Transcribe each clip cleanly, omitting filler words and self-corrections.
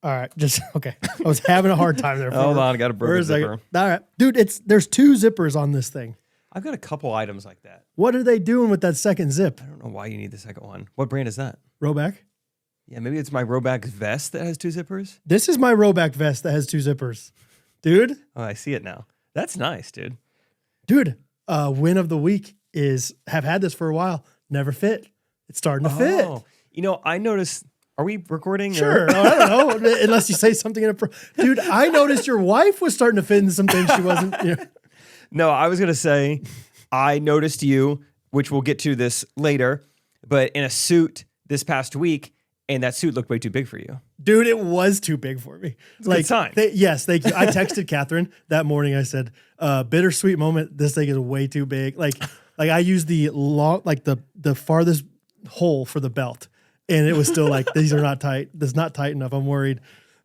All right, just okay. I was having a hard time there. Hold on, I got a broken zipper. All right, dude, there's 2 zippers on this thing. I've got a couple items like that. What are they doing with that second zip? I don't know why you need the second one. What brand is that? Rowback? Yeah, maybe it's my Rowback vest that has 2 zippers. This is my Rowback vest that has 2 zippers. Dude. Oh, I see it now. That's nice, dude. Dude, win of the week is have had this for a while. Never fit. It's starting to fit. You know, I noticed. Are we recording? Sure. No, I don't know. Unless you say something in dude, I noticed your wife was starting to fit into some things she wasn't. You know. No, I was going to say, I noticed you, which we'll get to this later, but in a suit this past week, and that suit looked way too big for you. Dude, it was too big for me. It's a good sign. Yes, thank you. I texted Catherine that morning. I said, bittersweet moment. This thing is way too big. Like I used the long, like the farthest hole for the belt. And it was still like, these are not tight. This is not tight enough. I'm worried.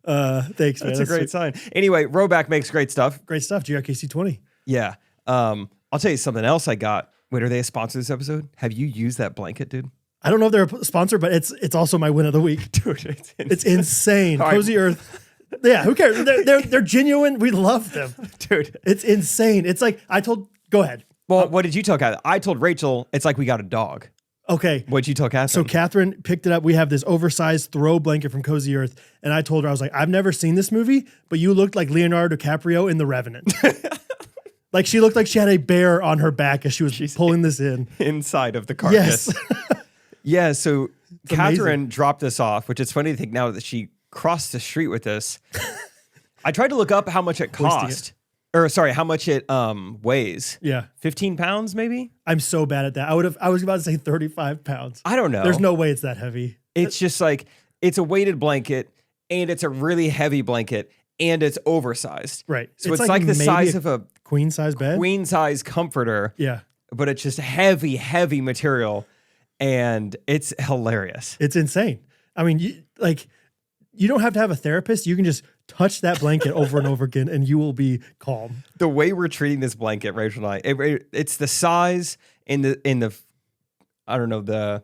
Thanks, man. That's a great sign. Anyway, Rowback makes great stuff. Great stuff. GRKC 20. Yeah. I'll tell you something else I got. Wait, are they a sponsor this episode? Have you used that blanket, dude? I don't know if they're a sponsor, but it's also my win of the week. Dude, it's insane. Right. Cozy Earth. Yeah, who cares? They're genuine. We love them. Dude. It's insane. It's like, go ahead. Well, what did you tell Catherine? I told Rachel, it's like we got a dog. Okay. What'd you tell Catherine? So Catherine picked it up. We have this oversized throw blanket from Cozy Earth. And I told her, I was like, I've never seen this movie, but you looked like Leonardo DiCaprio in The Revenant. Like she looked like she had a bear on her back as she was pulling this in. Inside of the carcass. Yes. Yeah, so It's Catherine amazing. dropped this off, which is funny to think now that she crossed the street with this. I tried to look up how much it cost. Or sorry, how much it weighs. Yeah. 15 pounds maybe? I'm so bad at that. I was about to say 35 pounds. I don't know. There's no way it's that heavy. It's just like, it's a weighted blanket and it's a really heavy blanket and it's oversized. Right. So it's like the size of a queen size bed. Queen size comforter. Yeah. But it's just heavy, heavy material. And it's hilarious. It's insane. I mean, you don't have to have a therapist. You can just touch that blanket over and over again and you will be calm. The way we're treating this blanket, Rachel and I, it's the size and the I don't know, the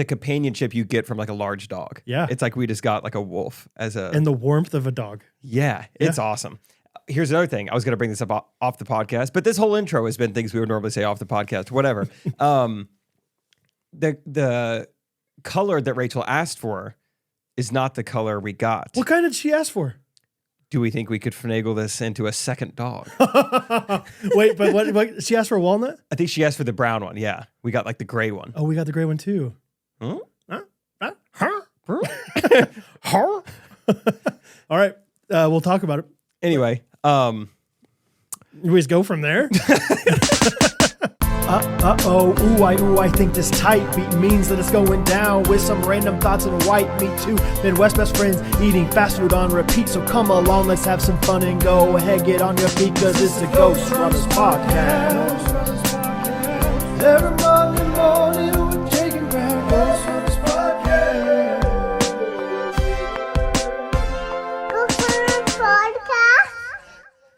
companionship you get from like a large dog. Yeah. It's like we just got like a wolf and the warmth of a dog. Yeah, it's awesome. Here's another thing. I was going to bring this up off the podcast, but this whole intro has been things we would normally say off the podcast, whatever. The color that Rachel asked for is not the color we got. What kind did she ask for? Do we think we could finagle this into a second dog? Wait, but what? She asked for a walnut? I think she asked for the brown one. Yeah. We got like the gray one. Oh, we got the gray one too. Huh? All right. We'll talk about it. Anyway. We just go from there. I think this tight beat means that it's going down with some random thoughts and white meat too. Midwest best friends eating fast food on repeat. So come along, let's have some fun and go ahead, get on your feet, cause it's the Ghostrunners podcast. Every Monday morning we're taking ground. Ghostrunners podcast.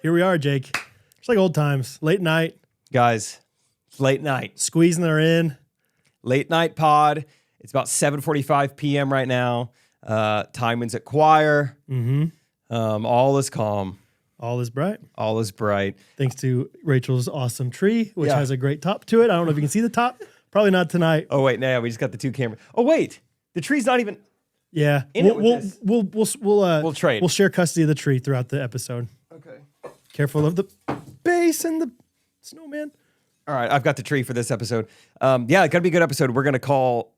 Here we are, Jake. It's like old times. Late night. Guys, it's late night. Squeezing her in. Late night pod. It's about 7:45 p.m. right now. Timon's at choir. Mm-hmm. All is calm. All is bright. All is bright. Thanks to Rachel's awesome tree, which has a great top to it. I don't know if you can see the top. Probably not tonight. Oh, wait. No, we just got the 2 cameras. Oh, wait. The tree's not even... Yeah. We'll trade. We'll share custody of the tree throughout the episode. Okay. Careful of the base and the snowman. All right. I've got the tree for this episode. It's got to be a good episode. We're going to call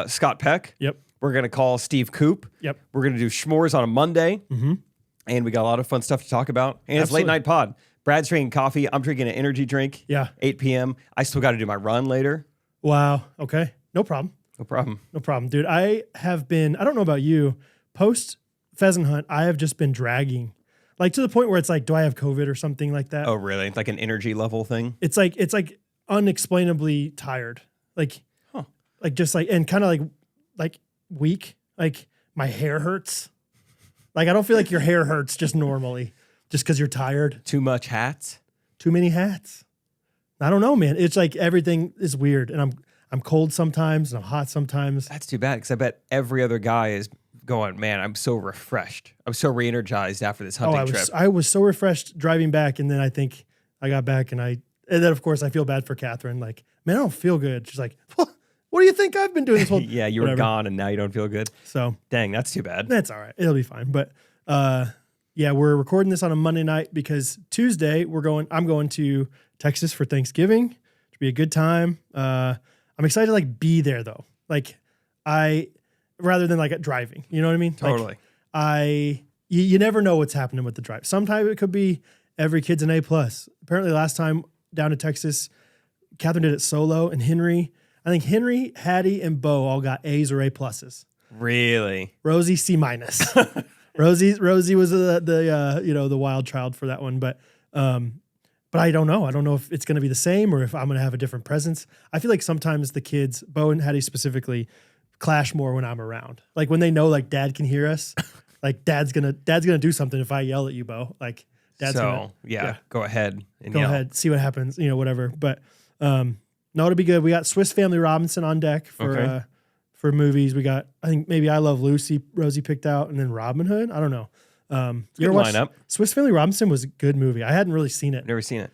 Scott Peck. Yep. We're going to call Steve Koop. Yep. We're going to do Shmores on a Monday. Mm-hmm. And we got a lot of fun stuff to talk about. And it's late night pod. Brad's drinking coffee. I'm drinking an energy drink. Yeah. 8 p.m. I still got to do my run later. Wow. Okay. No problem. No problem. No problem. Dude, I don't know about you, post pheasant hunt, I have just been dragging. Like to the point where it's like, do I have COVID or something like that? Oh, really? It's like an energy level thing? It's like unexplainably tired. Like, like just like, and kind of like weak. Like my hair hurts. Like, I don't feel like your hair hurts just normally, just because you're tired. Too much hats? Too many hats. I don't know, man. It's like everything is weird, and I'm cold sometimes, and I'm hot sometimes. That's too bad, because I bet every other guy is going, man, I'm so refreshed. I'm so re-energized after this hunting trip. I was so refreshed driving back, and then I think I got back, and then of course I feel bad for Catherine. Like, man, I don't feel good. She's like, what do you think I've been doing this whole? Yeah, you were gone, and now you don't feel good. So dang, that's too bad. That's all right. It'll be fine. But yeah, we're recording this on a Monday night because Tuesday I'm going to Texas for Thanksgiving. It'll be a good time. I'm excited to like be there though. Like rather than like driving, you know what I mean? Totally. Like, you never know what's happening with the drive. Sometimes it could be every kid's an A+. Apparently last time down to Texas, Catherine did it solo, and I think Henry, Hattie, and Bo all got A's or A+. Really? Rosie C-. Rosie was the wild child for that one, but I don't know. I don't know if it's going to be the same or if I'm going to have a different presence. I feel like sometimes the kids, Bo and Hattie specifically, clash more when I'm around. Like when they know like dad can hear us, like dad's gonna do something if I yell at you, Bo. Like dad's gonna go ahead and go ahead, see what happens, whatever. But no, it'll be good. We got Swiss Family Robinson on deck for movies. We got, I think maybe I Love Lucy, Rosie picked out, and then Robin Hood. I don't know. Good lineup. Swiss Family Robinson was a good movie. I hadn't really seen it. Never seen it.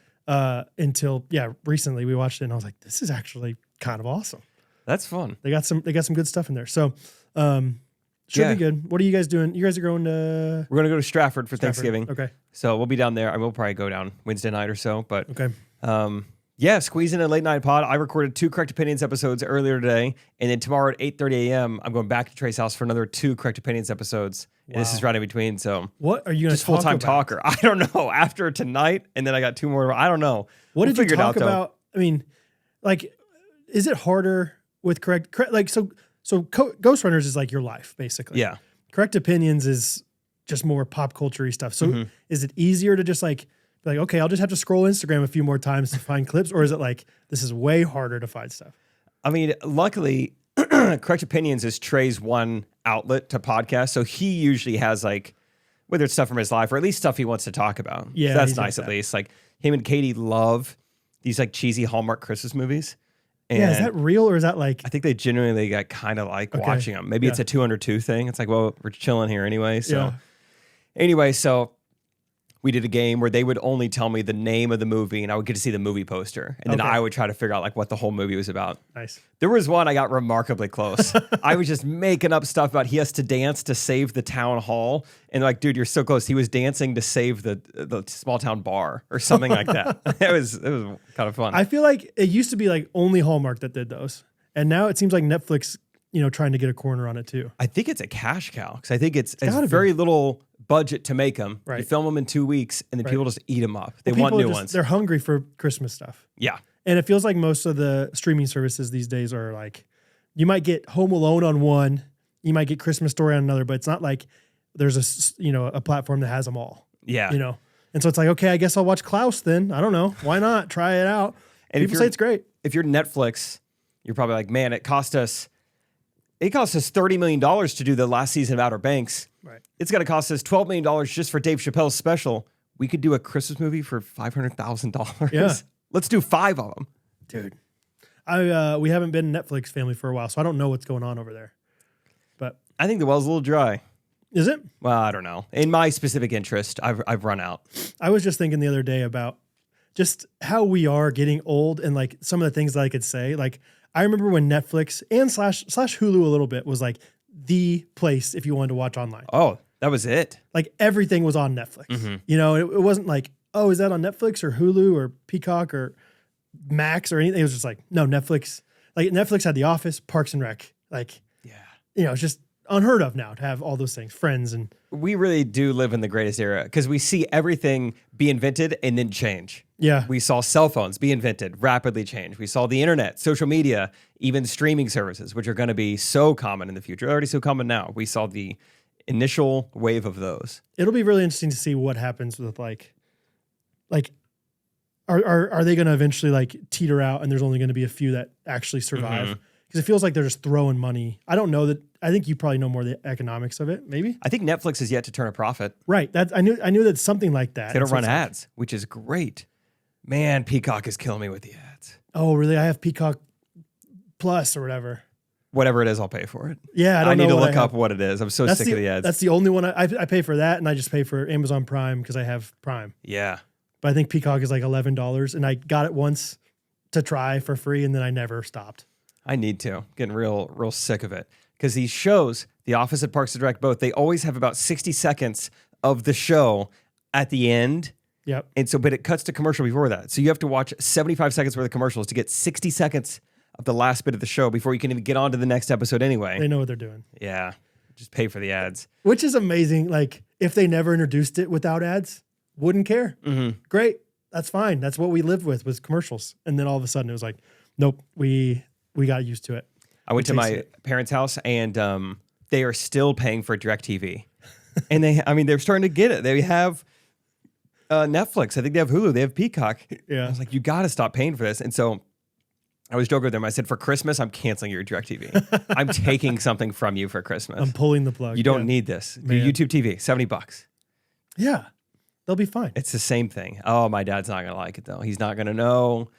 Until recently we watched it and I was like, this is actually kind of awesome. That's fun. They got some good stuff in there. So should be good. What are you guys doing? You guys are going to We're gonna go to Stratford for Thanksgiving. Okay. So we'll be down there. I will probably go down Wednesday night or so. But okay. Squeeze in a late night pod. I recorded 2 Correct Opinions episodes earlier today, and then tomorrow at 8:30 a.m. I'm going back to Trey's house for another 2 Correct Opinions episodes. Wow. And this is right in between. So what are you going to talk full-time about? talker? I don't know. After tonight, and then I got 2 more. I don't know. What did you talk about? I mean, like, is it harder with correct like so Ghostrunners is like your life basically. Yeah. Correct Opinions is just more pop culture-y stuff. So is it easier to just like be like, okay, I'll just have to scroll Instagram a few more times to find clips, or is it like this is way harder to find stuff? I mean, luckily, Correct Opinions is Trey's one outlet to podcast, so he usually has like whether it's stuff from his life or at least stuff he wants to talk about. Yeah, so that's nice at least. Like him and Katie love these like cheesy Hallmark Christmas movies. And is that real or is that like? I think they genuinely got kind of like watching them. Maybe it's a 2 under 2 thing. It's like, well, we're chilling here anyway. So anyway, so we did a game where they would only tell me the name of the movie and I would get to see the movie poster. And then I would try to figure out like what the whole movie was about. Nice. There was one I got remarkably close. I was just making up stuff about he has to dance to save the town hall. And like, dude, you're so close. He was dancing to save the small town bar or something like that. It was kind of fun. I feel like it used to be like only Hallmark that did those. And now it seems like Netflix, trying to get a corner on it too. I think it's a cash cow because I think it's very little budget to make them. Right. You film them in 2 weeks and then people just eat them up. They Well, want people new ones. They're hungry for Christmas stuff. Yeah. And it feels like most of the streaming services these days are like, you might get Home Alone on one, you might get Christmas Story on another, but it's not like there's a platform that has them all. Yeah. And so it's like, okay, I guess I'll watch Klaus then. I don't know. Why not? Try it out. And people say it's great. If you're Netflix, you're probably like, man, it cost us $30 million to do the last season of Outer Banks. Right. It's going to cost us $12 million just for Dave Chappelle's special. We could do a Christmas movie for $500,000. Yeah. Let's do 5 of them. Dude. We haven't been a Netflix family for a while, so I don't know what's going on over there. But I think the well's a little dry. Is it? Well, I don't know. In my specific interest, I've run out. I was just thinking the other day about just how we are getting old and like some of the things that I could say. Like I remember when Netflix and slash Hulu a little bit was like the place if you wanted to watch online. Oh, that was it. Like everything was on Netflix. It wasn't like, oh, is that on Netflix or Hulu or Peacock or Max or anything? It was just like, no, Netflix. Like Netflix had The Office, Parks and Rec. Like, it's just unheard of now to have all those things, Friends. And we really do live in the greatest era because we see everything be invented and then change. Yeah. We saw cell phones be invented, rapidly change. We saw the internet, social media, even streaming services, which are going to be so common in the future. They're already so common now. We saw the initial wave of those. It'll be really interesting to see what happens with like are they going to eventually like teeter out and there's only going to be a few that actually survive? Because it feels like they're just throwing money. I don't know that. I think you probably know more of the economics of it. Maybe. I think Netflix is yet to turn a profit. Right. I knew that something like that. They don't run ads, which is great. Man, Peacock is killing me with the ads. Oh, really? I have Peacock Plus or whatever. whatever it is, I'll pay for it. Yeah, I need know to look up what it is. I'm so sick of the ads. That's the only one I pay for that, and I just pay for Amazon Prime because I have Prime. Yeah. But I think Peacock is like $11, and I got it once to try for free, and then I never stopped. I need to. Getting real sick of it. Because these shows, The Office and Parks and Rec both, they always have about 60 seconds of the show at the end. Yep. And so, but it cuts to commercial before that. So you have to watch 75 seconds worth of commercials to get 60 seconds of the last bit of the show before you can even get on to the next episode anyway. They know what they're doing. Yeah. Just pay for the ads. Which is amazing. Like, if they never introduced it without ads, wouldn't care. Mm-hmm. Great. That's fine. That's what we lived with was commercials. And then all of a sudden it was like, nope, we got used to it. I went to my parents' house and they are still paying for DirecTV. And they're starting to get it. They have Netflix. I think they have Hulu. They have Peacock. Yeah. I was like, you got to stop paying for this. And so I was joking with them. I said, for Christmas, I'm canceling your DirecTV. I'm taking something from you for Christmas. I'm pulling the plug. You don't need this. Do YouTube TV, $70. Yeah. They'll be fine. It's the same thing. Oh, my dad's not going to like it, though. He's not going to know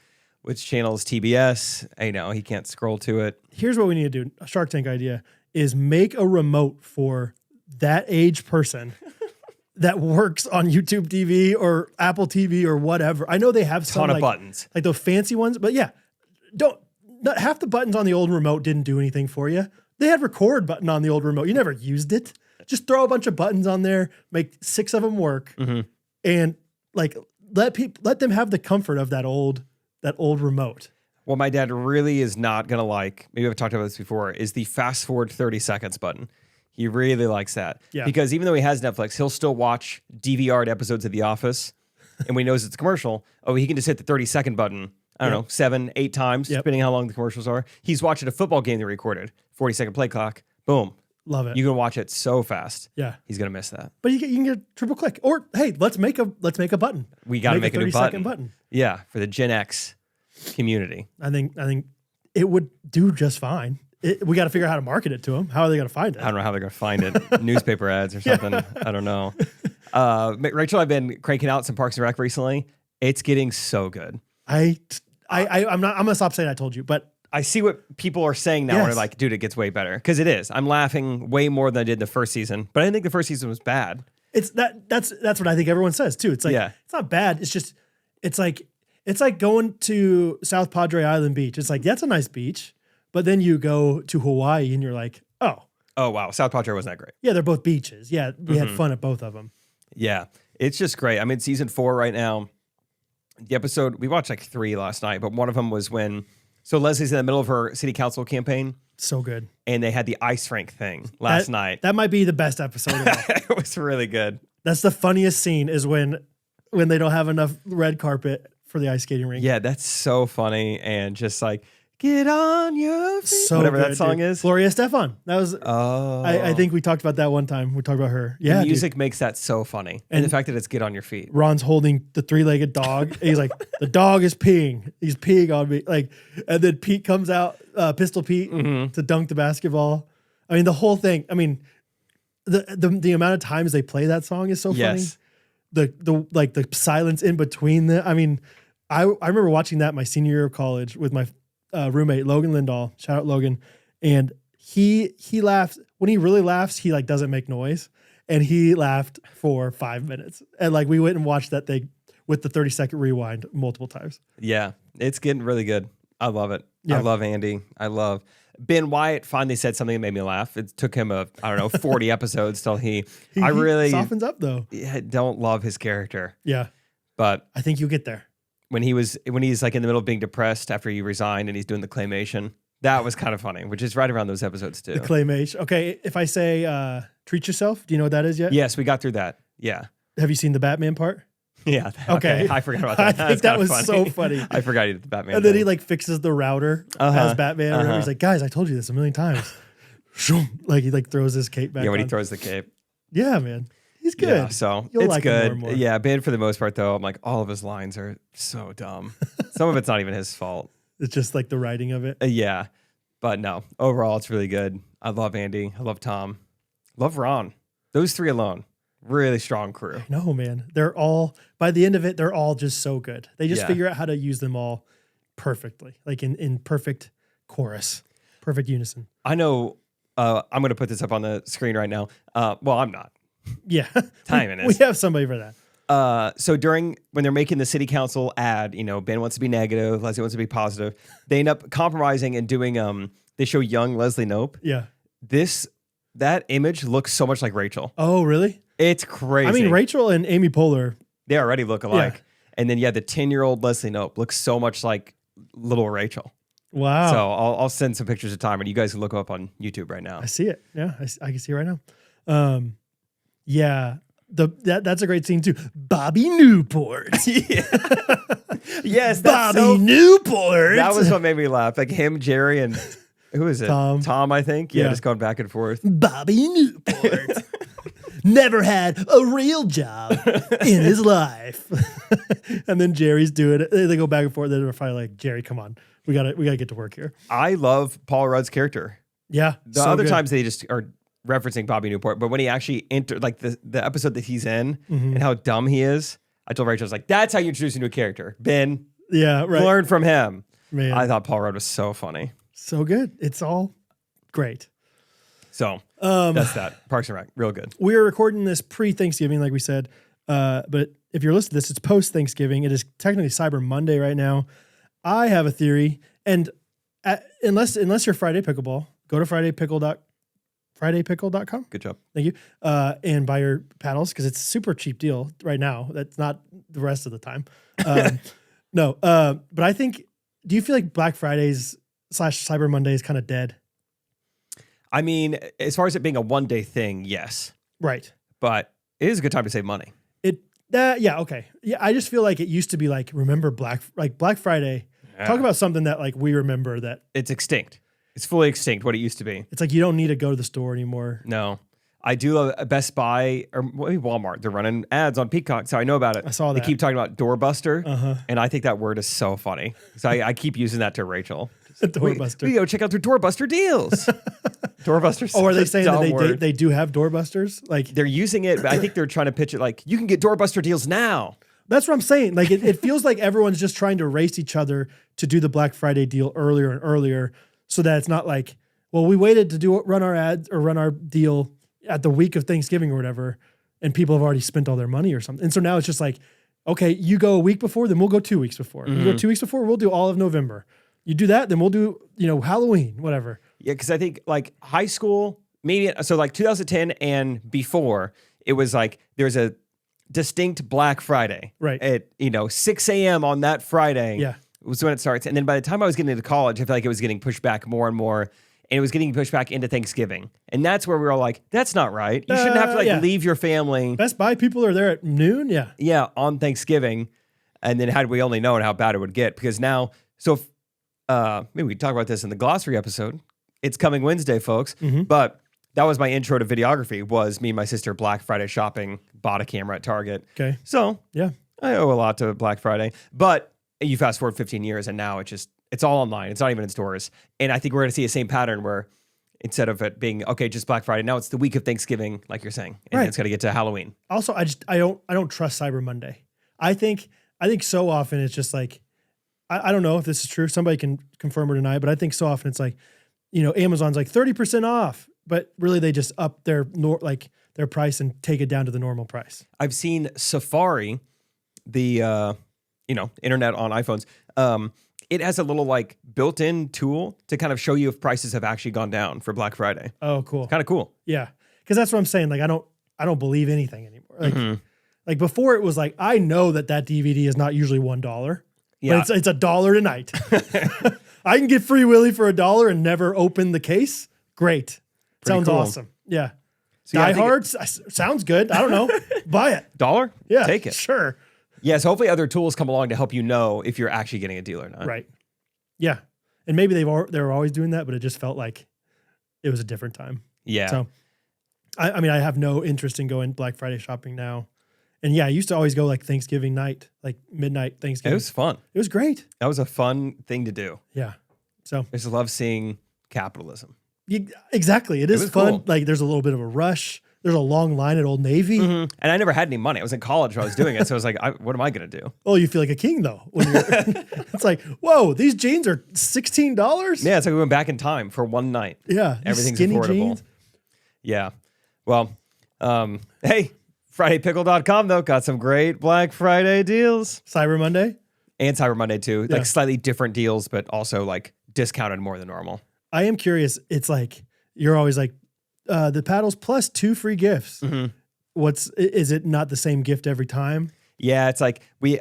which channel is TBS. I know he can't scroll to it. Here's what we need to do. A Shark Tank idea is make a remote for that age person that works on YouTube TV or Apple TV or whatever. I know they have some ton of buttons, like those fancy ones, but yeah, not half the buttons on the old remote didn't do anything for you. They had record button on the old remote. You never used it. Just throw a bunch of buttons on there, make 6 of them work, and like let them have the comfort of that old remote. What my dad really is not going to like, maybe I've talked about this before, is the fast forward 30 seconds button. He really likes that. Yeah. Because even though he has Netflix, he'll still watch DVR'd episodes of The Office. And when he knows it's a commercial, he can just hit the 30-second button, I don't know, 7, 8 times, depending on how long the commercials are. He's watching a football game they recorded, 40-second play clock, boom. Love it. You can watch it so fast. Yeah. He's going to miss that. But you can get a triple click. Or, hey, let's make a button. We got to make a new 30-second button. Yeah, for the Gen X community. I think it would do just fine. We got to figure out how to market it to them. How are they going to find it? I don't know how they're going to find it. Newspaper ads or something. I don't know. Rachel, I've been cranking out some Parks and Rec recently. It's getting so good. I'm going to stop saying I told you, but I see what people are saying now. Yes. And they're like, dude, it gets way better. Because it is. I'm laughing way more than I did the first season. But I didn't think the first season was bad. That's what I think everyone says too. It's like, It's not bad. It's just, it's like going to South Padre Island Beach. It's like, that's a nice beach. But then you go to Hawaii and you're like, oh, wow. South Padre wasn't that great. Yeah, they're both beaches. Yeah, we had fun at both of them. Yeah, it's just great. I'm in season 4 right now. The episode, we watched like 3 last night, but one of them was so Leslie's in the middle of her city council campaign. So good. And they had the ice rink thing last night. That might be the best episode of all. It was really good. That's the funniest scene is when they don't have enough red carpet for the ice skating rink. Yeah, that's so funny. And just like, get on your feet. So whatever good, that song is. Gloria Estefan. That was. Oh. I think we talked about that one time. We talked about her. Yeah. The music makes that so funny. And the fact that it's get on your feet. Ron's holding the 3-legged dog. And he's like, the dog is peeing. He's peeing on me. Like, and then Pete comes out, Pistol Pete, to dunk the basketball. I mean, the whole thing. I mean, the amount of times they play that song is so funny. Yes. The silence in between I remember watching that my senior year of college with my roommate Logan Lindahl, shout out Logan, and he laughs when he really laughs. He like doesn't make noise, and he laughed for 5 minutes, and like we went and watched that thing with the 30-second rewind multiple times. Yeah, it's getting really good. I love it. Yeah. I love Andy. I love Ben Wyatt. Finally said something that made me laugh. It took him 40 episodes till he really softens up though. Don't love his character. Yeah, but I think you'll get there. When he's like in the middle of being depressed after he resigned and he's doing the claymation, that was kind of funny, which is right around those episodes too. The claymation. Okay, if I say treat yourself, do you know what that is yet? Yes, we got through that. Yeah. Have you seen the Batman part? Yeah. Okay. I forgot about that. I think that was so funny. I forgot he did the Batman. And then he like fixes the router as Batman. He's like, guys, I told you this a million times. Like he like throws his cape back. Yeah, when on. he throws the cape. Yeah, man. He's good. Yeah, so You'll it's like good. Him more and more. Yeah, Ben for the most part though, I'm like, all of his lines are so dumb. Some of it's not even his fault. It's just like the writing of it. Yeah. But no, overall it's really good. I love Andy. I love Tom. Love Ron. Those 3 alone. Really strong crew. No, man. They're all, by the end of it, they're all just so good. They just figure out how to use them all perfectly, like in perfect chorus. Perfect unison. I know. I'm going to put this up on the screen right now. Well, I'm not. Yeah. Timing is. We have somebody for that. So when they're making the city council ad, Ben wants to be negative, Leslie wants to be positive. They end up compromising and doing. They show young Leslie Knope. Yeah. That image looks so much like Rachel. Oh, really? It's crazy. I mean, Rachel and Amy Poehler. They already look alike. Yeah. And then, the 10-year-old Leslie Knope looks so much like little Rachel. Wow. So I'll send some pictures of time, and you guys can look them up on YouTube right now. I see it. Yeah, I can see it right now. Yeah. That's a great scene, too. Bobby Newport. Yes, Bobby Newport. That was what made me laugh. Like him, Jerry, and who is it? Tom, I think. Yeah, just going back and forth. Bobby Newport. Never had a real job in his life. And then Jerry's doing it. They go back and forth. They're finally like, Jerry, come on. We gotta get to work here. I love Paul Rudd's character. Yeah. The other times they just are referencing Bobby Newport, but when he actually entered, like the episode that he's in and how dumb he is, I told Rachel, I was like, that's how you introduce a new character. Ben. Yeah, right. Learn from him. Man. I thought Paul Rudd was so funny. So good. It's all great. So that's that. Parks and Rec, real good. We are recording this pre-Thanksgiving, like we said. But if you're listening to this, it's post-Thanksgiving. It is technically Cyber Monday right now. I have a theory, and unless you're Friday Pickleball, go to FridayPickle.com. Good job. Thank you. And buy your paddles because it's a super cheap deal right now. That's not the rest of the time. No, but I think. Do you feel like Black Fridays / Cyber Monday is kind of dead? I mean, as far as it being a one-day thing, yes. Right. But it is a good time to save money. Yeah, okay. Yeah, I just feel like it used to be like, remember Black Friday. Yeah. Talk about something that like we remember that. It's extinct. It's fully extinct, what it used to be. It's like you don't need to go to the store anymore. No. I do love Best Buy or maybe Walmart. They're running ads on Peacock, so I know about it. I saw that. They keep talking about doorbuster, and I think that word is so funny. So I keep using that to Rachel. Doorbuster. We go check out their doorbuster deals. Doorbuster. Oh, are they saying that they do have doorbusters? Like they're using it, but I think they're trying to pitch it like you can get doorbuster deals now. That's what I'm saying. Like it feels like everyone's just trying to race each other to do the Black Friday deal earlier and earlier, so that it's not like, well, we waited to run our ads or run our deal at the week of Thanksgiving or whatever, and people have already spent all their money or something. And so now it's just like, okay, you go a week before, then we'll go 2 weeks before. You go 2 weeks before, we'll do all of November. You do that, then we'll do, Halloween, whatever. Yeah, because I think like high school, maybe, so like 2010 and before, it was like there's a distinct Black Friday. Right. At, 6 a.m. on that Friday. Yeah. Was when it starts. And then by the time I was getting into college, I feel like it was getting pushed back more and more. And it was getting pushed back into Thanksgiving. And that's where we were all like, that's not right. You shouldn't have to leave your family. Best Buy people are there at noon. Yeah. Yeah. On Thanksgiving. And then had we only known how bad it would get, because now, so maybe we can talk about this in the glossary episode. It's coming Wednesday, folks. Mm-hmm. But that was my intro to videography, was me and my sister Black Friday shopping, bought a camera at Target. Okay. So yeah, I owe a lot to Black Friday. But you fast forward 15 years and now it's all online. It's not even in stores. And I think we're going to see the same pattern where instead of it being, okay, just Black Friday, now it's the week of Thanksgiving, like you're saying. And right. It's going to get to Halloween. Also, I don't trust Cyber Monday. I think so often it's just like, I don't know if this is true. Somebody can confirm or deny, but I think so often it's like, Amazon's like 30% off, but really they just up their price and take it down to the normal price. I've seen Safari, the internet on iPhones. It has a little like built-in tool to kind of show you if prices have actually gone down for Black Friday. Oh, cool. It's kind of cool. Yeah. Cause that's what I'm saying. Like, I don't believe anything anymore. Like before it was like, I know that DVD is not usually $1, yeah. But it's $1 tonight. I can get Free Willy for $1 and never open the case. Great. Pretty sounds cool. Awesome. Yeah. So Die Hard sounds good. I don't know. Buy it. $1? Yeah. Take it. Sure. Yes, hopefully other tools come along to help you know if you're actually getting a deal or not. Right. Yeah. And maybe they were always doing that, but it just felt like it was a different time. Yeah. So, I mean, I have no interest in going Black Friday shopping now. And yeah, I used to always go like Thanksgiving night, like midnight Thanksgiving. It was fun. It was great. That was a fun thing to do. Yeah. So I just love seeing capitalism. Exactly. It is fun. Cool. Like there's a little bit of a rush. there's a long line at Old Navy. And I never had any money. I was in college when I was doing it. So I was like, what am I going to do? Oh, you feel like a king though. When you're it's like, whoa, these jeans are $16? Yeah, it's like we went back in time for one night. Yeah. Everything's skinny affordable. jeans. Yeah. Well, hey, FridayPickle.com though got some great Black Friday deals. Cyber Monday. And Cyber Monday too. Yeah. Like slightly different deals, but also like discounted more than normal. I am curious. It's like, you're always like, the paddles plus 2 free gifts. Is it not the same gift every time? Yeah, it's like we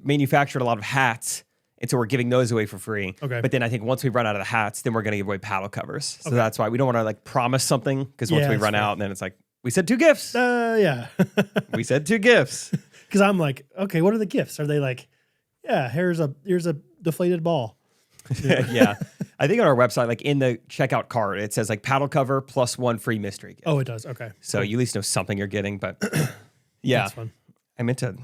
manufactured a lot of hats, and so we're giving those away for free. Okay. But then I think once we run out of the hats, then we're going to give away paddle covers. So that's why we don't want to like promise something, because once we run out, then it's like, we said 2 gifts. Yeah. We said 2 gifts. Because I'm like, okay, what are the gifts? Are they like, yeah, here's a deflated ball. Yeah. I think on our website, like in the checkout card, it says like paddle cover plus 1 free mystery gift. Oh, it does. Okay. So you at least know something you're getting, but yeah. That's fun. I meant to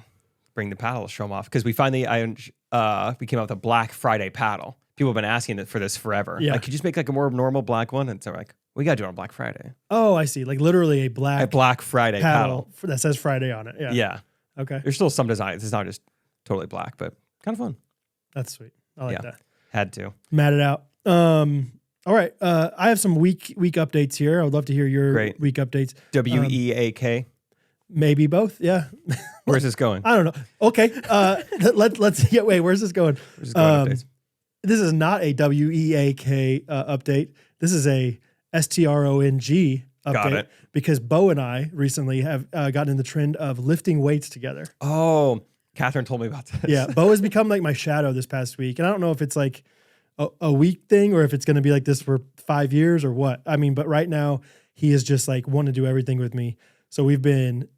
bring the paddle, show them off, because we finally, we came out with a Black Friday paddle. People have been asking for this forever. Yeah. Like, could you just make like a more normal black one? And so we're like, we got to do it on Black Friday. Oh, I see. Like literally a Black Friday paddle. That says Friday on it. Yeah. Yeah. Okay. There's still some designs. It's not just totally black, but kind of fun. That's sweet. I like that. Had to. Matted out. All right. I have some week updates here. I would love to hear your week updates. WEAK. Maybe both. Yeah. Where's this going? I don't know. Okay. Let's wait, where's this going? Where's this going? This is not a WEAK update. This is a STRONG update. Got it. Because Bo and I recently have gotten in the trend of lifting weights together. Oh, Catherine told me about this. Yeah. Bo has become like my shadow this past week. And I don't know if it's like a week thing or if it's going to be like this for 5 years or what. I mean, but right now he is just like wanting to do everything with me. So we've been,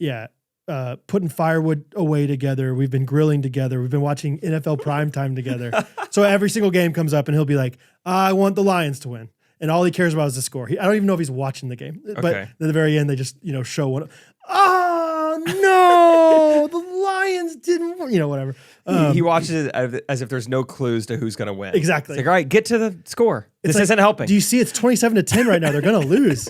putting firewood away together. We've been grilling together. We've been watching NFL primetime together. So every single game comes up and he'll be like, I want the Lions to win. And all he cares about is the score. I don't even know if he's watching the game. But at the very end, they just, show one. Oh, no, the Lions didn't, whatever. He watches it as if there's no clues to who's going to win. Exactly. It's like, all right, get to the score. This isn't helping. Do you see it's 27-10 right now? They're going to lose.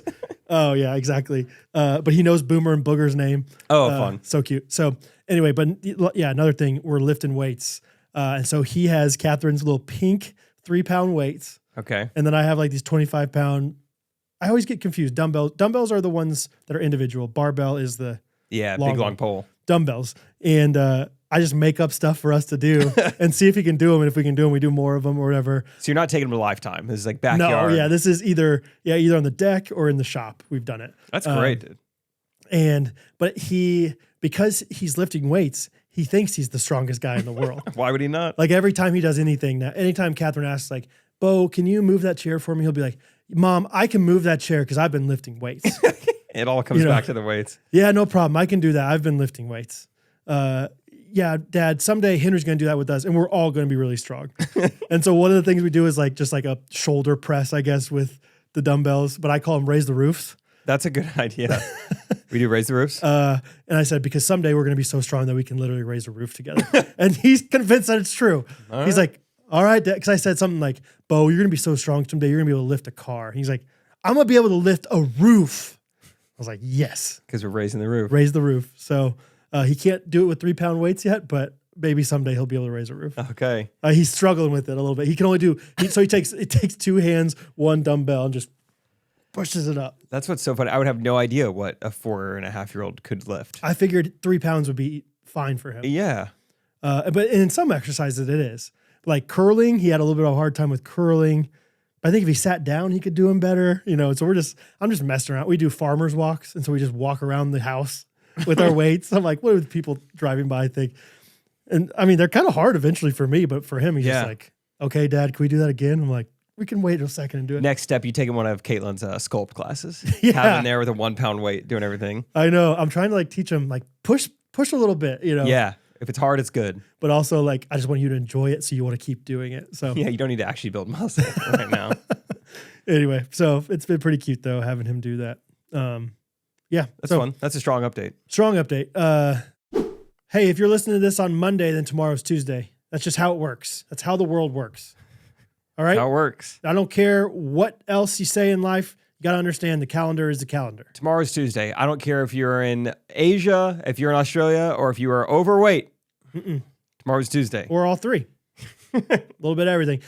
Oh, yeah, exactly. But he knows Boomer and Booger's name. Oh, fun. So cute. So anyway, but yeah, another thing, we're lifting weights. And so he has Catherine's little pink 3-pound weights. Okay. And then I have like these 25-pound. I always get confused. Dumbbells. Dumbbells are the ones that are individual. Barbell is the big long pole. Dumbbells. And I just make up stuff for us to do and see if he can do them. And if we can do them, we do more of them or whatever. So you're not taking them to Lifetime. This is like backyard. No, yeah. This is either on the deck or in the shop. We've done it. That's great, dude. But because he's lifting weights, he thinks he's the strongest guy in the world. Why would he not? Like every time he does anything now, anytime Catherine asks like, Bo, can you move that chair for me? He'll be like, Mom, I can move that chair because I've been lifting weights. It all comes back to the weights. Yeah, no problem. I can do that. I've been lifting weights. Yeah, Dad, someday Henry's going to do that with us and we're all going to be really strong. And so one of the things we do is like just like a shoulder press, I guess, with the dumbbells, but I call them raise the roofs. That's a good idea. We do raise the roofs? And I said, because someday we're going to be so strong that we can literally raise a roof together. And he's convinced that it's true. He's like, all right, Dad. Because I said something like, Bo, you're going to be so strong someday, you're going to be able to lift a car. He's like, I'm going to be able to lift a roof. I was like, yes. Because we're raising the roof. Raise the roof. So he can't do it with 3-pound weights yet, but maybe someday he'll be able to raise a roof. Okay. He's struggling with it a little bit. He can only do, it takes 2 hands, 1 dumbbell, and just pushes it up. That's what's so funny. I would have no idea what a 4.5-year-old could lift. I figured 3 pounds would be fine for him. Yeah. But in some exercises it is. Like curling, he had a little bit of a hard time with curling. But I think if he sat down, he could do them better. So I'm just messing around. We do farmer's walks, and so we just walk around the house with our weights. I'm like, what do people driving by think? And I mean, they're kind of hard eventually for me, but for him, he's just like, okay, Dad, can we do that again? I'm like, we can wait a second and do it. Next step, you take him one of Caitlin's sculpt classes. Yeah. Have him there with a 1-pound weight doing everything. I know. I'm trying to like teach him like push a little bit, Yeah. If it's hard, it's good. But also like, I just want you to enjoy it. So you want to keep doing it. So yeah, you don't need to actually build muscle right now. Anyway, so it's been pretty cute though, having him do that. Yeah. That's fun. That's a strong update. Strong update. Hey, if you're listening to this on Monday, then tomorrow's Tuesday. That's just how it works. That's how the world works. All right? That's how it works. I don't care what else you say in life. You got to understand the calendar is the calendar. Tomorrow's Tuesday. I don't care if you're in Asia, if you're in Australia, or if you are overweight. Tomorrow's Tuesday. Or all three. A little bit of everything.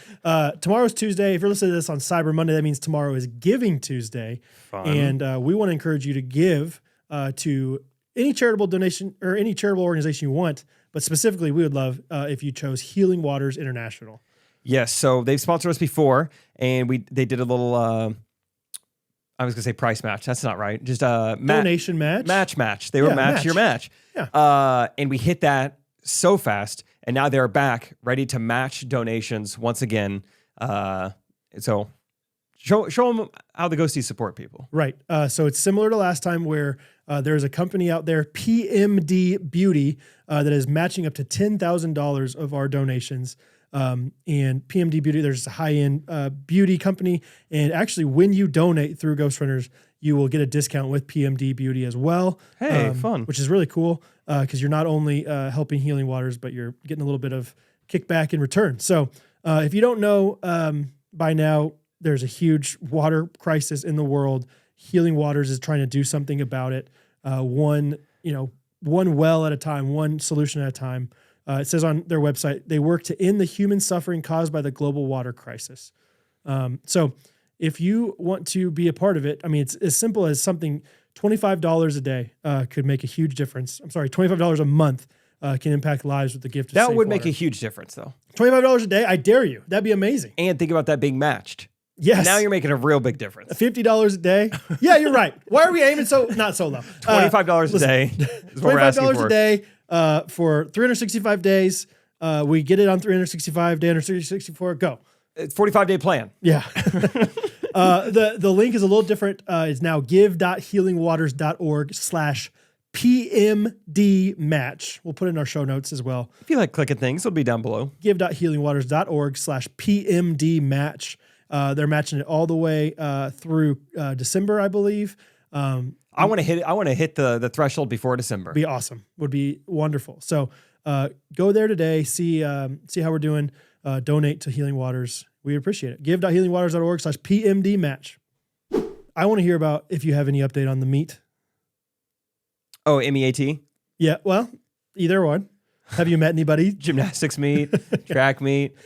Tomorrow's Tuesday. If you're listening to this on Cyber Monday, that means tomorrow is Giving Tuesday. Fun. And we want to encourage you to give to any charitable donation or any charitable organization you want. But specifically, we would love if you chose Healing Waters International. Yes. So they've sponsored us before, and they did a little, I was going to say price match. That's not right. Just a donation match. Match. They were match your match. Yeah. And we hit that so fast, and now they're back ready to match donations once again. So show them how the ghosties support people. Right. So it's similar to last time where there's a company out there, PMD Beauty, that is matching up to $10,000 of our donations. And PMD Beauty, there's a high-end beauty company. And actually, when you donate through Ghostrunners, you will get a discount with PMD Beauty as well. Hey, fun. Which is really cool because you're not only helping Healing Waters, but you're getting a little bit of kickback in return. So if you don't know by now, there's a huge water crisis in the world. Healing Waters is trying to do something about it. One well at a time, one solution at a time. It says on their website, they work to end the human suffering caused by the global water crisis. So if you want to be a part of it, I mean, it's as simple as something $25 a day could make a huge difference. I'm sorry, $25 a month can impact lives with the gift of That safe would water. make a huge difference, though. $25 a day, I dare you. That'd be amazing. And think about that being matched. Yes. Now you're making a real big difference. $50 a day. Yeah, you're right. Why are we aiming not so low? $25 a day is what we're asking for. $25 a day for 365 days. We get it on 365, day 364, go. It's 45-day plan. Yeah. The link is a little different. It's now give.healingwaters.org/PMD match. We'll put it in our show notes as well. If you like clicking things, it'll be down below. Give.healingwaters.org/PMD match. They're matching it all the way through December, I believe. I want to hit the threshold before December. Be awesome. Would be wonderful. So go there today. See how we're doing. Donate to Healing Waters. We appreciate it. Give.healingwaters.org/PMD match. I want to hear about if you have any update on the meet. Oh, MEAT? Yeah. Well, either one. Have you met anybody? Gymnastics meet, track meet.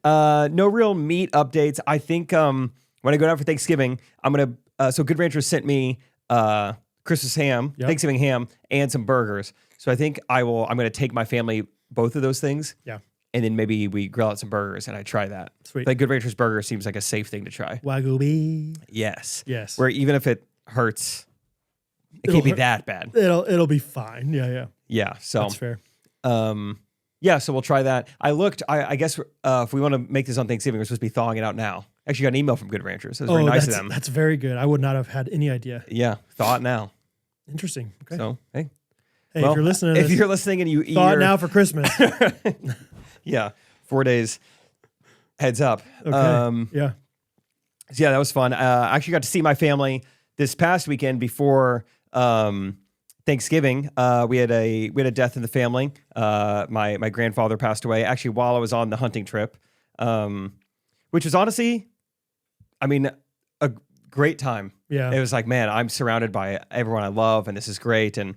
No real meat updates. I think when I go down for Thanksgiving, I'm going to, so Good Ranchers sent me Christmas ham, Thanksgiving ham, and some burgers. So I think I'm going to take my family both of those things. Yeah. And then maybe we grill out some burgers and I try that. Sweet. Like Good Ranchers burger seems like a safe thing to try. Wagyu beef. Yes. Yes. Where even if it hurts, it can't be that bad. It'll be fine. Yeah. Yeah. So that's fair. Yeah, so we'll try that. I looked, I guess if we want to make this on Thanksgiving, we're supposed to be thawing it out now. Actually got an email from Good Ranchers. It was very nice of them. That's very good. I would not have had any idea. Yeah, thaw it now. Interesting. Okay. So, hey, well, if you're listening to this, if you're listening and you eat thaw it now for Christmas. Yeah, 4 days. Heads up. Okay. Yeah. So yeah, that was fun. I actually got to see my family this past weekend before Thanksgiving. We had a death in the family. My grandfather passed away actually while I was on the hunting trip, which was honestly, I mean, a great time. Yeah. It was like, man, I'm surrounded by everyone I love, and this is great. And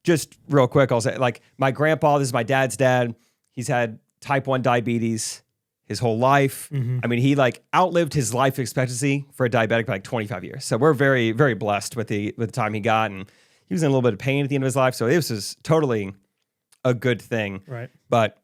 just real quick, I'll say, like, my grandpa, this is my dad's dad. He's had type 1 diabetes his whole life. Mm-hmm. I mean, he like outlived his life expectancy for a diabetic by like 25 years. So we're very, very blessed with the time he got, and he was in a little bit of pain at the end of his life. So this is totally a good thing. Right. But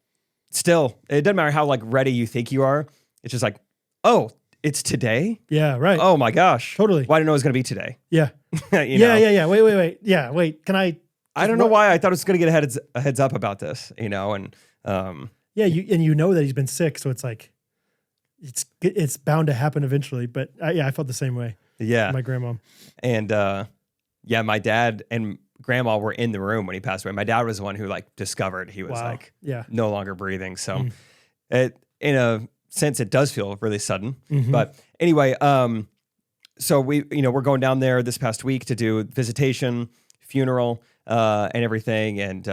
still, it doesn't matter how like ready you think you are. It's just like, oh, it's today? Yeah, right. Oh my gosh. Totally. Well, I didn't know it was going to be today. Yeah. Yeah. Wait. Yeah, wait. Can I don't know why I thought I was going to get a heads up about this, and yeah, you know that he's been sick, so it's like it's bound to happen eventually. But I felt the same way. Yeah, my grandma and my dad and grandma were in the room when he passed away. My dad was the one who like discovered he was no longer breathing. So it, in a sense, it does feel really sudden. Mm-hmm. But anyway, so we're going down there this past week to do visitation, funeral, and everything, and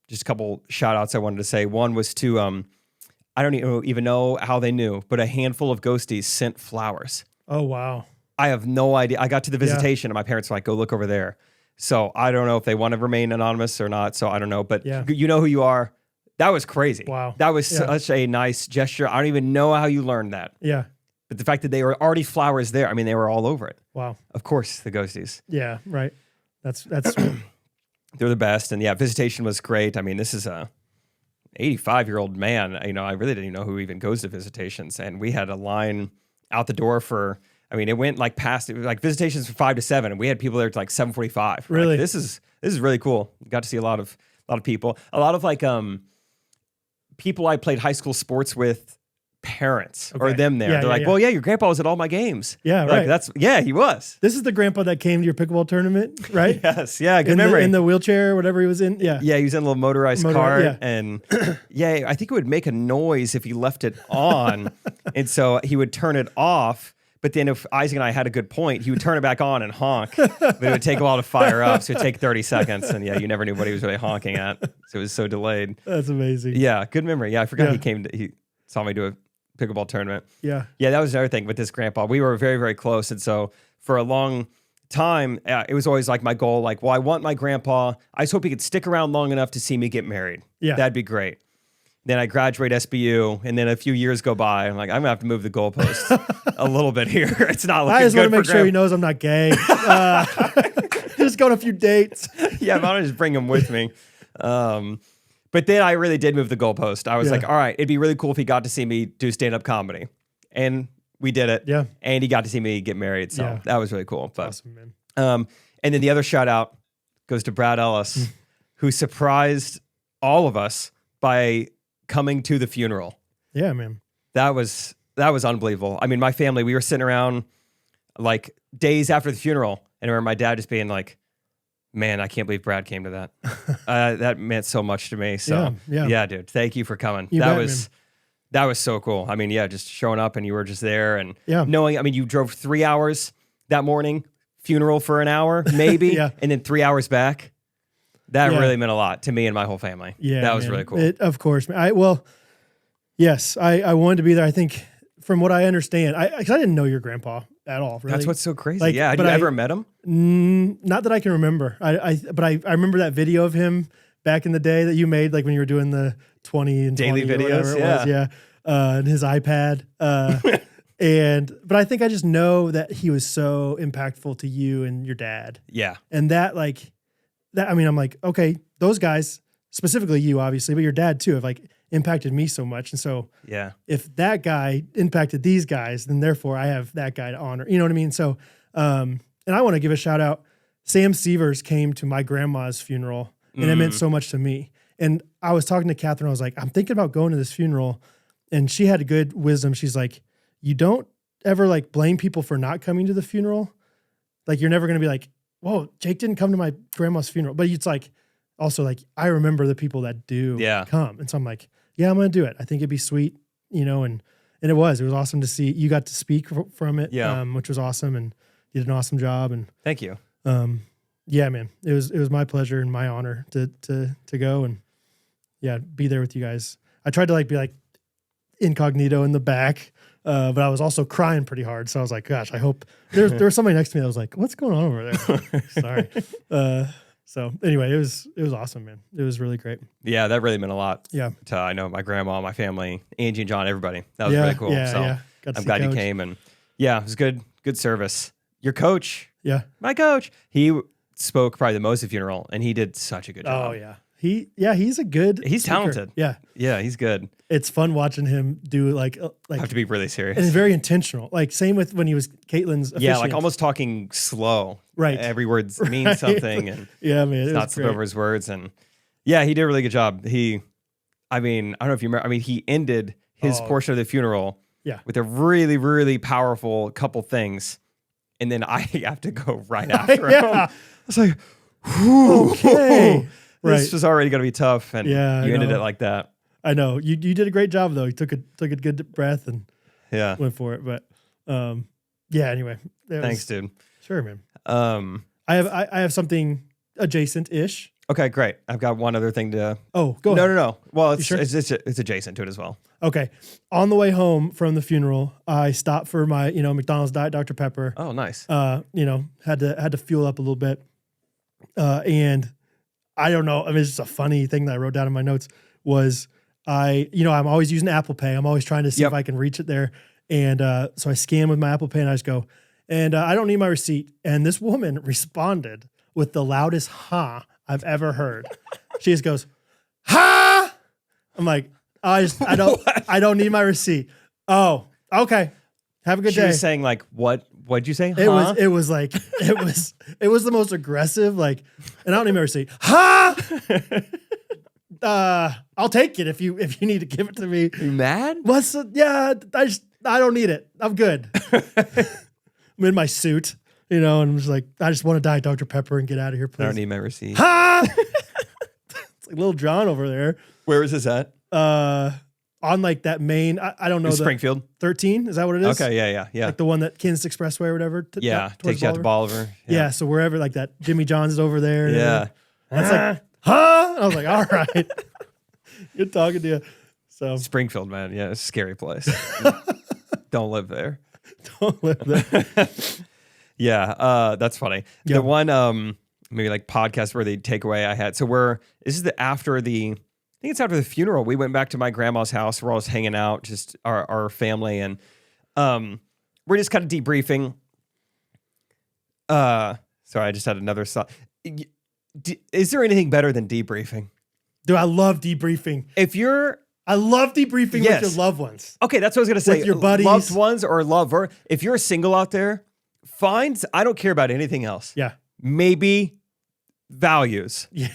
just a couple shout outs I wanted to say. One was to, I don't even know how they knew, but a handful of ghosties sent flowers. Oh, wow. I have no idea. I got to the visitation and my parents were like, go look over there. So I don't know if they want to remain anonymous or not. So I don't know, but you know who you are. That was crazy. Wow. That was such a nice gesture. I don't even know how you learned that. Yeah. But the fact that they were already flowers there, I mean, they were all over it. Wow. Of course, the ghosties. Yeah, right. That's They're the best. And yeah, visitation was great. I mean, this is a 85-year-old man. You know, I really didn't even know who even goes to visitations. And we had a line out the door for, I mean, it went like past, it was like visitations from 5 to 7, and we had people there to like 7:45. Really? Like, this is really cool. Got to see a lot of people. A lot of like people I played high school sports with, parents or them there. They're like, well, yeah, your grandpa was at all my games. Yeah, like, right. He was. This is the grandpa that came to your pickleball tournament, right? Yes, yeah, good memory. In the wheelchair, whatever he was in. Yeah. Yeah, he was in a little motorized car. And I think it would make a noise if he left it on. And so he would turn it off. But then if Isaac and I had a good point, he would turn it back on and honk. But it would take a while to fire up. So it would take 30 seconds. And you never knew what he was really honking at. So it was so delayed. That's amazing. Yeah, good memory. Yeah, I forgot he saw me do a pickleball tournament. Yeah. Yeah, that was another thing with this grandpa. We were very, very close. And so for a long time, it was always like my goal, like, well, I want my grandpa. I just hope he could stick around long enough to see me get married. Yeah. That'd be great. Then I graduate SBU, and then a few years go by. I'm like, I'm going to have to move the goalpost a little bit here. It's not looking good. I just want to make sure he knows I'm not gay. Just go on a few dates. Yeah, I'm going to just bring him with me. But then I really did move the goalpost. I was like, all right, it'd be really cool if he got to see me do stand-up comedy. And we did it. Yeah. And he got to see me get married. So that was really cool. But, awesome, man. And then the other shout out goes to Brad Ellis, who surprised all of us by coming to the funeral. Yeah, man. That was unbelievable. I mean, my family, we were sitting around like days after the funeral, and I remember my dad just being like, man, I can't believe Brad came to that. That meant so much to me. So yeah, dude, thank you for coming. That was so cool. I mean, just showing up and you were just there and knowing, I mean, you drove 3 hours that morning, funeral for an hour, maybe, and then 3 hours back. That really meant a lot to me and my whole family. Yeah, that was really cool. Of course. I wanted to be there. I think from what I understand, because I didn't know your grandpa at all. Really. That's what's so crazy. Like, have you ever met him? Not that I can remember. But I remember that video of him back in the day that you made, like when you were doing the 20 and daily 20 videos. And his iPad. But I think I just know that he was so impactful to you and your dad. Yeah. And that I mean, I'm like, okay, those guys, specifically you, obviously, but your dad too, have like impacted me so much. And so if that guy impacted these guys, then therefore I have that guy to honor. You know what I mean? So, and I want to give a shout out. Sam Severs came to my grandma's funeral, and it meant so much to me. And I was talking to Catherine. I was like, I'm thinking about going to this funeral. And she had a good wisdom. She's like, you don't ever like blame people for not coming to the funeral. Like, you're never going to be like, whoa, Jake didn't come to my grandma's funeral. But it's like, also like, I remember the people that do come. And so I'm like, yeah, I'm going to do it. I think it'd be sweet, and it was awesome to see. You got to speak from it, which was awesome. And you did an awesome job. And thank you. Yeah, man, it was my pleasure and my honor to go and be there with you guys. I tried to be like incognito in the back, but I was also crying pretty hard. So I was like, gosh, I hope there was somebody next to me that was like, what's going on over there? Sorry. So anyway, it was awesome, man. It was really great. Yeah, that really meant a lot. Yeah. I know my grandma, my family, Angie and John, everybody. That was really cool. I'm glad you came, and it was good service. Your coach. Yeah. My coach. He spoke probably the most at funeral, and he did such a good job. Oh yeah. He's a good He's speaker. Talented. Yeah. Yeah, he's good. It's fun watching him do like I have to be really serious. And very intentional. Like same with when he was Caitlin's officiant. Yeah, like almost talking slow. Right. Every word means something, and man, not slip over his words. And he did a really good job. I don't know if you remember, he ended his portion of the funeral with a really, really powerful couple things. And then I have to go right after him. I was like, okay. This was already going to be tough, and you ended it like that. I know. You did a great job, though. You took a good breath and went for it. But anyway. Thanks, dude. Sure, man. I have something adjacent-ish. Okay, great. I've got one other thing to. Oh, go ahead. No. Well, sure? it's adjacent to it as well. Okay. On the way home from the funeral, I stopped for my, McDonald's Diet Dr. Pepper. Oh, nice. Had to fuel up a little bit. And I don't know. I mean, it's just a funny thing that I wrote down in my notes was I'm always using Apple Pay. I'm always trying to see if I can reach it there. And so I scan with my Apple Pay and I just go, and I don't need my receipt. And this woman responded with the loudest ha I've ever heard. She just goes, ha! I'm like, I don't need my receipt. Oh, okay. Have a good day. She was saying like, what'd you say? It was like, it was the most aggressive, like, and I don't need my receipt. Ha! I'll take it if you need to give it to me. You mad? I don't need it. I'm good. I'm in my suit, and I'm just like, I just want to die Dr. Pepper and get out of here, please. I don't need my receipt. Ha! It's like Little John over there. Where is this at? On like that main, I don't know. Springfield. 13, is that what it is? Okay, yeah. Like the one that Kansas Expressway or whatever. Takes you out to Bolivar. Yeah, so wherever like that Jimmy John's is over there. Yeah. That's like, huh? I was like, all right. Good talking to you. So Springfield, man. Yeah, it's a scary place. Don't live there. Don't live there. Yeah, that's funny. Yeah. The one maybe like podcast where the takeaway I had. So this is after the funeral. We went back to my grandma's house. We're all just hanging out, just our family, and we're just kind of debriefing. Sorry, I just had another thought. Is there anything better than debriefing? Dude, I love debriefing. I love debriefing with your loved ones. Okay, that's what I was gonna say. With your buddies. Loved ones or lover. If you're single out there, I don't care about anything else. Yeah. Maybe values. Yeah.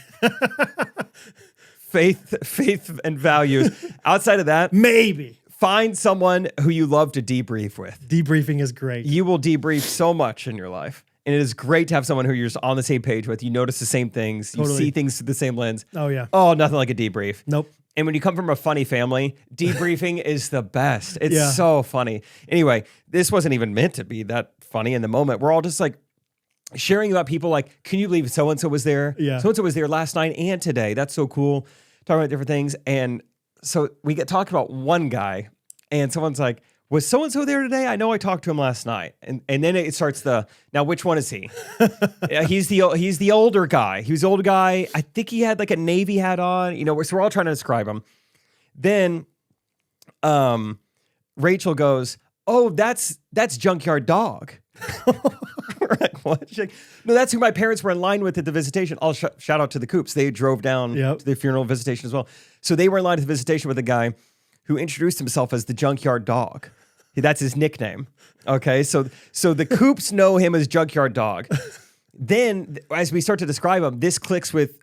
Faith and values. Outside of that, maybe find someone who you love to debrief with. Debriefing is great. You will debrief so much in your life. And it is great to have someone who you're just on the same page with. You notice the same things. Totally. You see things through the same lens. Oh, yeah. Oh, nothing like a debrief. Nope. And when you come from a funny family, debriefing is the best. It's so funny. Anyway, this wasn't even meant to be that funny in the moment. We're all just like sharing about people like, can you believe so-and-so was there? Yeah. So-and-so was there last night and today. That's so cool. Talking about different things. And so we get talking about one guy and someone's like, was so-and-so there today? I know I talked to him last night. And then it starts now which one is he? He's the older guy. He was the older guy. I think he had like a Navy hat on, so we're all trying to describe him. Then Rachel goes, oh, that's Junkyard Dog. We're like, what? She's like, no, that's who my parents were in line with at the visitation. I'll shout out to the Koops. They drove down to the funeral visitation as well. So they were in line at the visitation with a guy who introduced himself as the Junkyard Dog. That's his nickname. Okay, so the Koops know him as Junkyard Dog. Then, as we start to describe him, this clicks with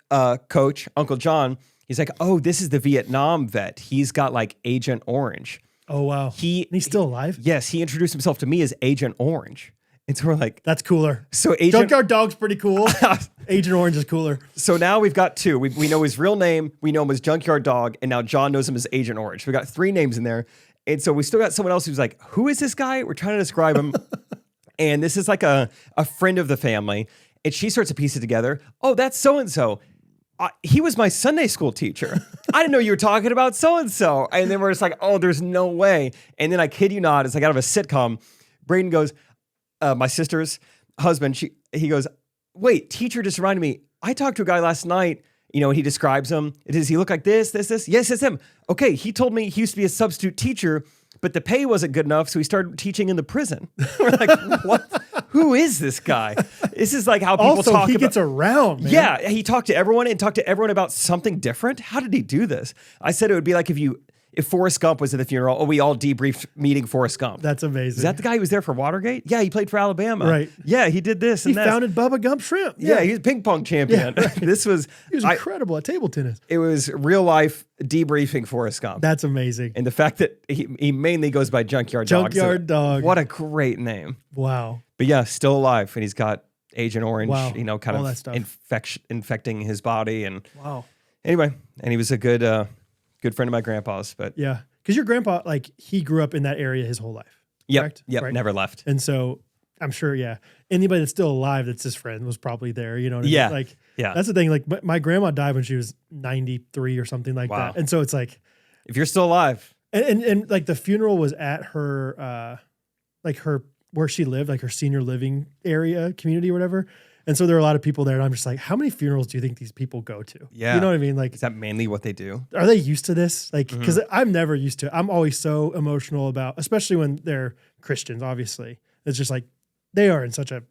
Coach, Uncle John. He's like, oh, this is the Vietnam vet. He's got like Agent Orange. Oh, wow. He's still alive? Yes, he introduced himself to me as Agent Orange. And so we're like... That's cooler. So Junkyard Dog's pretty cool. Agent Orange is cooler. So now we've got two. We know his real name. We know him as Junkyard Dog. And now John knows him as Agent Orange. We got 3 names in there. And so we still got someone else who's like, who is this guy? We're trying to describe him. And this is like a friend of the family. And she starts to piece it together. Oh, that's so-and-so. He was my Sunday school teacher. I didn't know you were talking about so-and-so. And then we're just like, oh, there's no way. And then I kid you not, it's like out of a sitcom. Braden goes, my sister's husband, he goes, wait, teacher just reminded me, I talked to a guy last night, and he describes him. Does he look like this? Yes, it's him. Okay, he told me he used to be a substitute teacher, but the pay wasn't good enough, so he started teaching in the prison. We're like, what? Who is this guy? This is like how people talk about... he gets around, man. Yeah, he talked to everyone and talked to everyone about something different. How did he do this? I said it would be like if Forrest Gump was at the funeral, we all debriefed meeting Forrest Gump. That's amazing. Is that the guy who was there for Watergate? Yeah, he played for Alabama. Right. Yeah, he did this and that. He founded Bubba Gump Shrimp. Yeah, he's a ping pong champion. Yeah, right. He was incredible at table tennis. It was real life debriefing Forrest Gump. That's amazing. And the fact that he mainly goes by Junkyard Dog. Junkyard Dog. What a great name. Wow. But yeah, still alive. And he's got Agent Orange, kind all of infecting his body. And wow. Anyway, and he was a good friend of my grandpa's. But yeah. Because your grandpa, he grew up in that area his whole life. Yep. Correct? Yep. Right? Never left. And so I'm sure, yeah. Anybody that's still alive that's his friend was probably there. You know what I Yeah. mean? Like, Yeah. that's the thing. Like, my grandma died when she was 93 or something like Wow. that. And so it's like, if you're still alive. and like the funeral was at her, where she lived, like her senior living area, community or whatever. And so there are a lot of people there. And I'm just like, how many funerals do you think these people go to? Yeah. You know what I mean? Like, Is that mainly what they do? are they used to this? Like, because I'm never used to it. I'm always so emotional about, especially when they're Christians, obviously. It's just like, they are in such a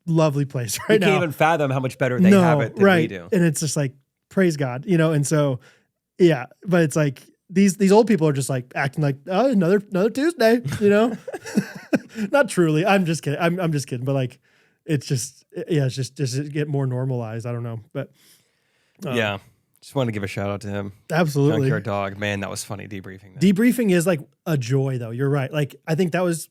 lovely place right now. You can't even fathom how much better they have it than we do. And it's just like, praise God, you know? And so, yeah, but it's like, these old people are just like acting like, oh, another Tuesday, you know? Not truly. I'm just kidding. I'm just kidding. But like, it's just, yeah, it's just get more normalized. I don't know. But yeah. Just want to give a shout out to him. Absolutely. Junkyard Dog. Man, that was funny debriefing. Debriefing is like a joy though. You're right. Like, I think that was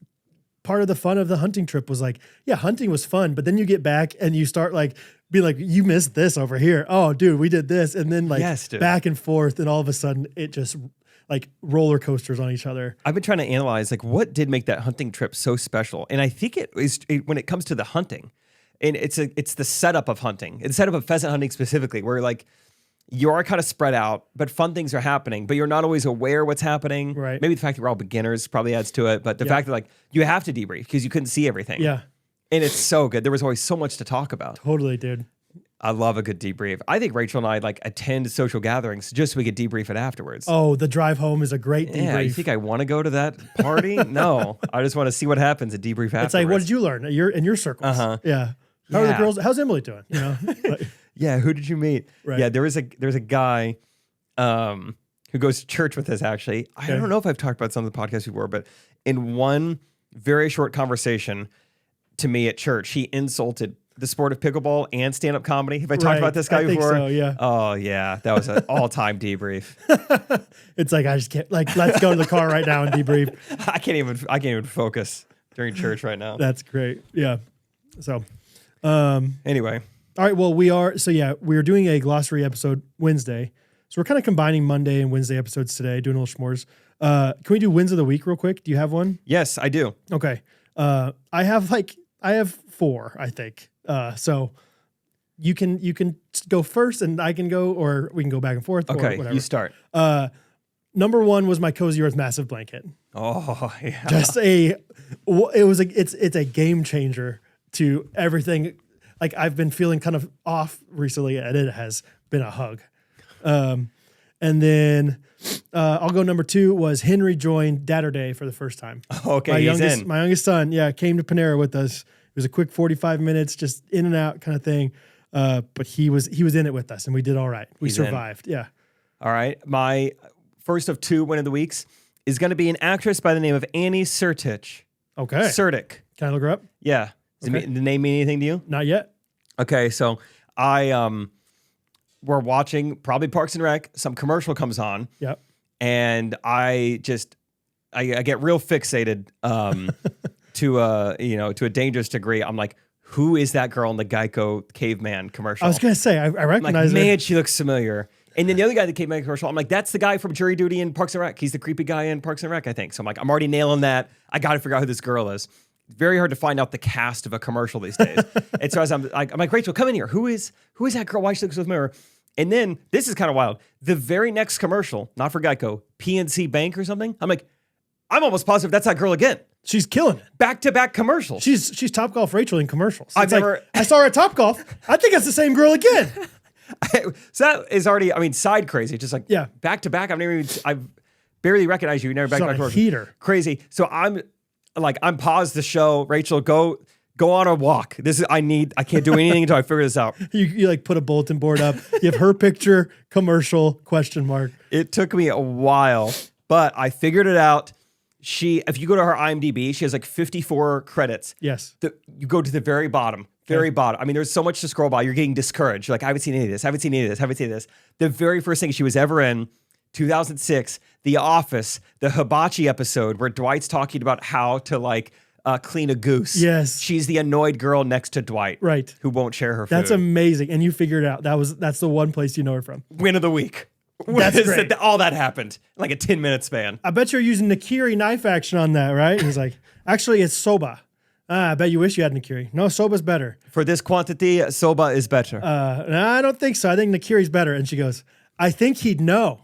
part of the fun of the hunting trip was like, yeah, hunting was fun, but then you get back and you start like being like, you missed this over here. Oh, dude, we did this. And then like back and forth. And all of a sudden it just like roller coasters on each other. I've been trying to analyze like what did make that hunting trip so special. And I think when it comes to the hunting, and it's the setup of hunting, it's the setup of pheasant hunting specifically, where like you are kind of spread out, but fun things are happening, but you're not always aware what's happening. Right. Maybe the fact that we're all beginners probably adds to it, but the fact that like you have to debrief because you couldn't see everything. Yeah. And it's so good. There was always so much to talk about. Totally, dude. I love a good debrief. I think Rachel and I like attend social gatherings just so we could debrief it afterwards. Oh, the drive home is a great debrief. Yeah, you think I want to go to that party? No, I just want to see what happens and debrief afterwards. It's like, what did you learn? You're in your circles. Yeah. How are the girls? How's Emily doing? You know. Yeah. Who did you meet? Right. Yeah. There's a guy who goes to church with us. Actually, I don't know if I've talked about some of the podcasts before, but in one very short conversation to me at church, he insulted the sport of pickleball and stand-up comedy. Have I talked about this guy before? So, yeah. Oh yeah, that was an all-time debrief. It's like I just can't. Like, let's go to the car right now and debrief. I can't even focus during church right now. That's great. Yeah. So, anyway, all right. Well, we're doing a glossary episode Wednesday, so we're kind of combining Monday and Wednesday episodes today, doing a little Shmores. Can we do wins of the week real quick? Do you have one? Yes, I do. Okay. I have 4, I think. So you can go first and I can go, or we can go back and forth. Okay, or whatever. you start. Number 1 was my Cozy Earth massive blanket. Oh yeah. It's a game changer to everything. Like, I've been feeling kind of off recently, and it has been a hug. And then I'll go number 2 was Henry joined Dadder Day for the first time. Okay, my youngest son, came to Panera with us. It was a quick 45 minutes, just in and out kind of thing. But he was in it with us, and we did all right. We survived. Yeah. All right. My first of 2 win of the weeks is going to be an actress by the name of Annie Sertich. Okay. Sertic. Can I look her up? Yeah. Does the name mean anything to you? Not yet. Okay. So we're watching probably Parks and Rec. Some commercial comes on. Yep. And I get real fixated to a dangerous degree. I'm like, who is that girl in the Geico caveman commercial? I was gonna say I recognize her. Man, she looks familiar. And then the other guy that came in the commercial, I'm like, that's the guy from Jury Duty in Parks and Rec. He's the creepy guy in Parks and Rec, I think. So I'm like, I'm already nailing that. I got to figure out who this girl is. It's very hard to find out the cast of a commercial these days. And so as I'm like, Rachel, come in here. Who is that girl? Why she looks so familiar? And then this is kind of wild. The very next commercial, not for Geico, PNC Bank or something. I'm like, I'm almost positive that's that girl again. She's killing it. Back-to-back commercials. She's Topgolf Rachel in commercials. I saw her at Topgolf. I think that's the same girl again. So that is already, side crazy. Just like back-to-back. I've barely recognized you. Never back-to-back commercials. Heater. Crazy. So I'm paused the show. Rachel, go on a walk. I can't do anything until I figure this out. You like put a bulletin board up. You have her picture, commercial, question mark. It took me a while, but I figured it out. If you go to her IMDb, she has like 54 credits. Yes. You go to the very bottom. Bottom. There's so much to scroll by. You're getting discouraged. You're like, I haven't seen any of this. The very first thing she was ever in, 2006, The Office, the hibachi episode where Dwight's talking about how to clean a goose. Yes. She's the annoyed girl next to Dwight. Right. Who won't share her food. That's amazing. And you figured it out. That's the one place you know her from. Win of the week. That's great. All that happened in like a 10-minute span. I bet you're using Nakiri knife action on that, right? And he's like, actually, it's soba. I bet you wish you had Nakiri. No, soba's better. For this quantity, soba is better. No, I don't think so. I think Nakiri's better. And she goes, I think he'd know.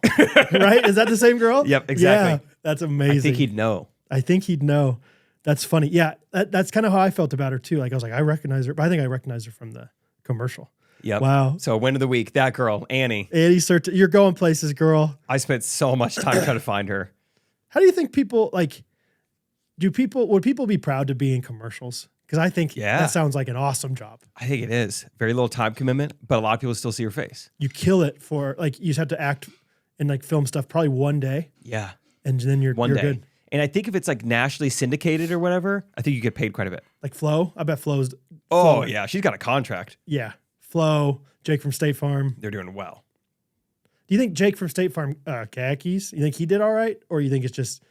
Right? Is that the same girl? Yep, exactly. Yeah, that's amazing. I think he'd know. I think he'd know. That's funny. Yeah, that's kind of how I felt about her too. Like I was like, I recognize her, but I think I recognize her from the commercial. Yep. Wow. So win of the week, that girl, Annie. Annie, you're going places, girl. I spent so much time trying to find her. How do you think people like? Would people be proud to be in commercials? Because I think that sounds like an awesome job. I think it is. Very little time commitment, but a lot of people still see your face. You kill it for like you just have to act and like film stuff probably one day. Yeah. And then you're good. And I think if it's like nationally syndicated or whatever, I think you get paid quite a bit. Like Flo, I bet Flo's. Oh yeah, she's got a contract. Yeah, Flo, Jake from State Farm. They're doing well. Do you think Jake from State Farm khakis? You think he did all right, or you think it's just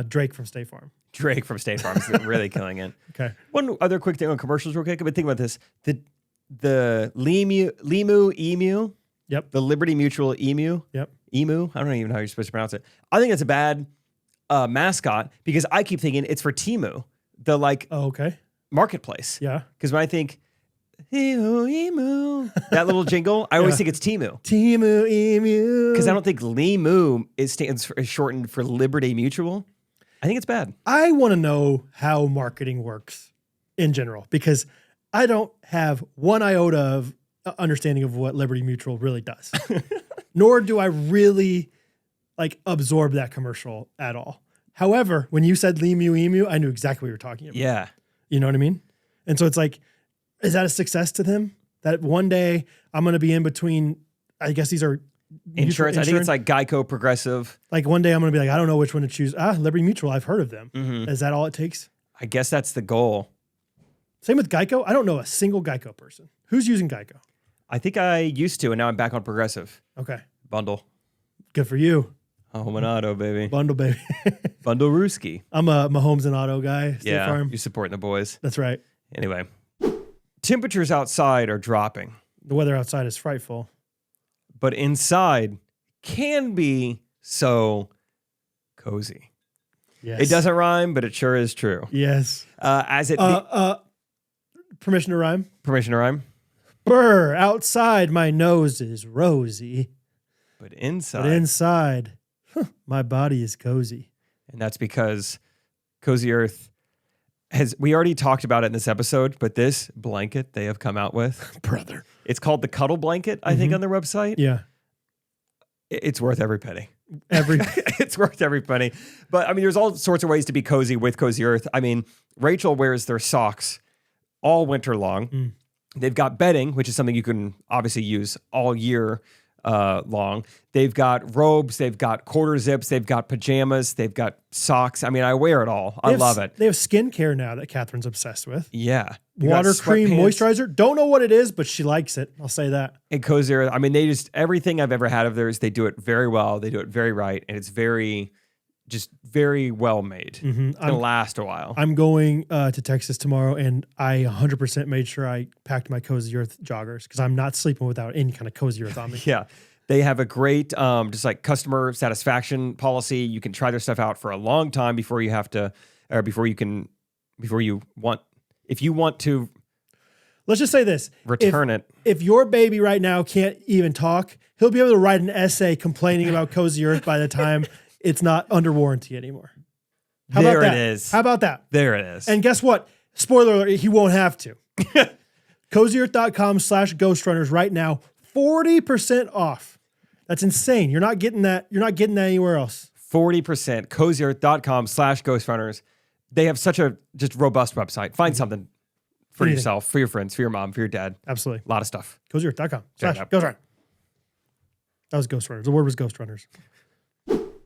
Drake from State Farm? Drake from State Farm is really killing it. Okay. One other quick thing on commercials, real quick. I've been thinking about this. The Limu Emu. Yep. The Liberty Mutual Emu. Yep. Emu. I don't even know how you're supposed to pronounce it. I think it's a bad mascot because I keep thinking it's for Temu, the marketplace. Yeah. Because when I think Emu, that little jingle, I always think it's Temu. Temu Emu. Because I don't think Limu is shortened for Liberty Mutual. I think it's bad. I want to know how marketing works in general because I don't have one iota of understanding of what Liberty Mutual really does. Nor do I really like absorb that commercial at all. However, when you said Limu Emu, I knew exactly what you were talking about. Yeah. You know what I mean? And so it's like, is that a success to them? That one day I'm going to be in between, I guess these are insurance. I think it's like Geico, Progressive. Like one day I'm going to be like, I don't know which one to choose. Liberty Mutual, I've heard of them. Mm-hmm. Is that all it takes? I guess that's the goal. Same with Geico. I don't know a single Geico person. Who's using Geico? I think I used to, and now I'm back on Progressive. Okay. Bundle. Good for you. Home and auto, baby. Bundle, baby. Bundle Rooski. I'm a Mahomes and auto guy. State Farm. You're supporting the boys. That's right. Anyway. Temperatures outside are dropping. The weather outside is frightful. But inside can be so cozy. Yes. It doesn't rhyme, but it sure is true. Yes. Permission to rhyme? Permission to rhyme? Brr, outside my nose is rosy. But inside, my body is cozy. And that's because Cozy Earth we already talked about it in this episode, but this blanket they have come out with. Brother. It's called the Cuddle Blanket, I think, on their website. Yeah. It's worth every penny. It's worth every penny. But I mean, there's all sorts of ways to be cozy with Cozy Earth. I mean, Rachel wears their socks all winter long. Mm. They've got bedding, which is something you can obviously use all year long. They've got robes, they've got quarter zips, they've got pajamas, they've got socks. I mean, I wear it all. I love it. They have skincare now that Catherine's obsessed with. Yeah. Water cream, moisturizer. Don't know what it is, but she likes it. I'll say that. And Cozy Earth, I mean, everything I've ever had of theirs, they do it very well. They do it very right. And it's very well made. Mm-hmm. It's going to last a while. I'm going to Texas tomorrow, and I 100% made sure I packed my Cozy Earth joggers because I'm not sleeping without any kind of Cozy Earth on me. Yeah. They have a great just like customer satisfaction policy. You can try their stuff out for a long time before you want to. Let's just say this. Return it. If your baby right now can't even talk, he'll be able to write an essay complaining about Cozy Earth by the time it's not under warranty anymore. How about that? It is. How about that? There it is. And guess what? Spoiler alert, he won't have to. CozyEarth.com/Ghostrunners right now, 40% off. That's insane. You're not getting that. You're not getting that anywhere else. 40%. CozyEarth.com/Ghostrunners. They have such a just robust website. Find something for yourself, for your friends, for your mom, for your dad. Absolutely. A lot of stuff. CozyEarth.com/Ghostrunners. That was Ghostrunners. The word was Ghostrunners.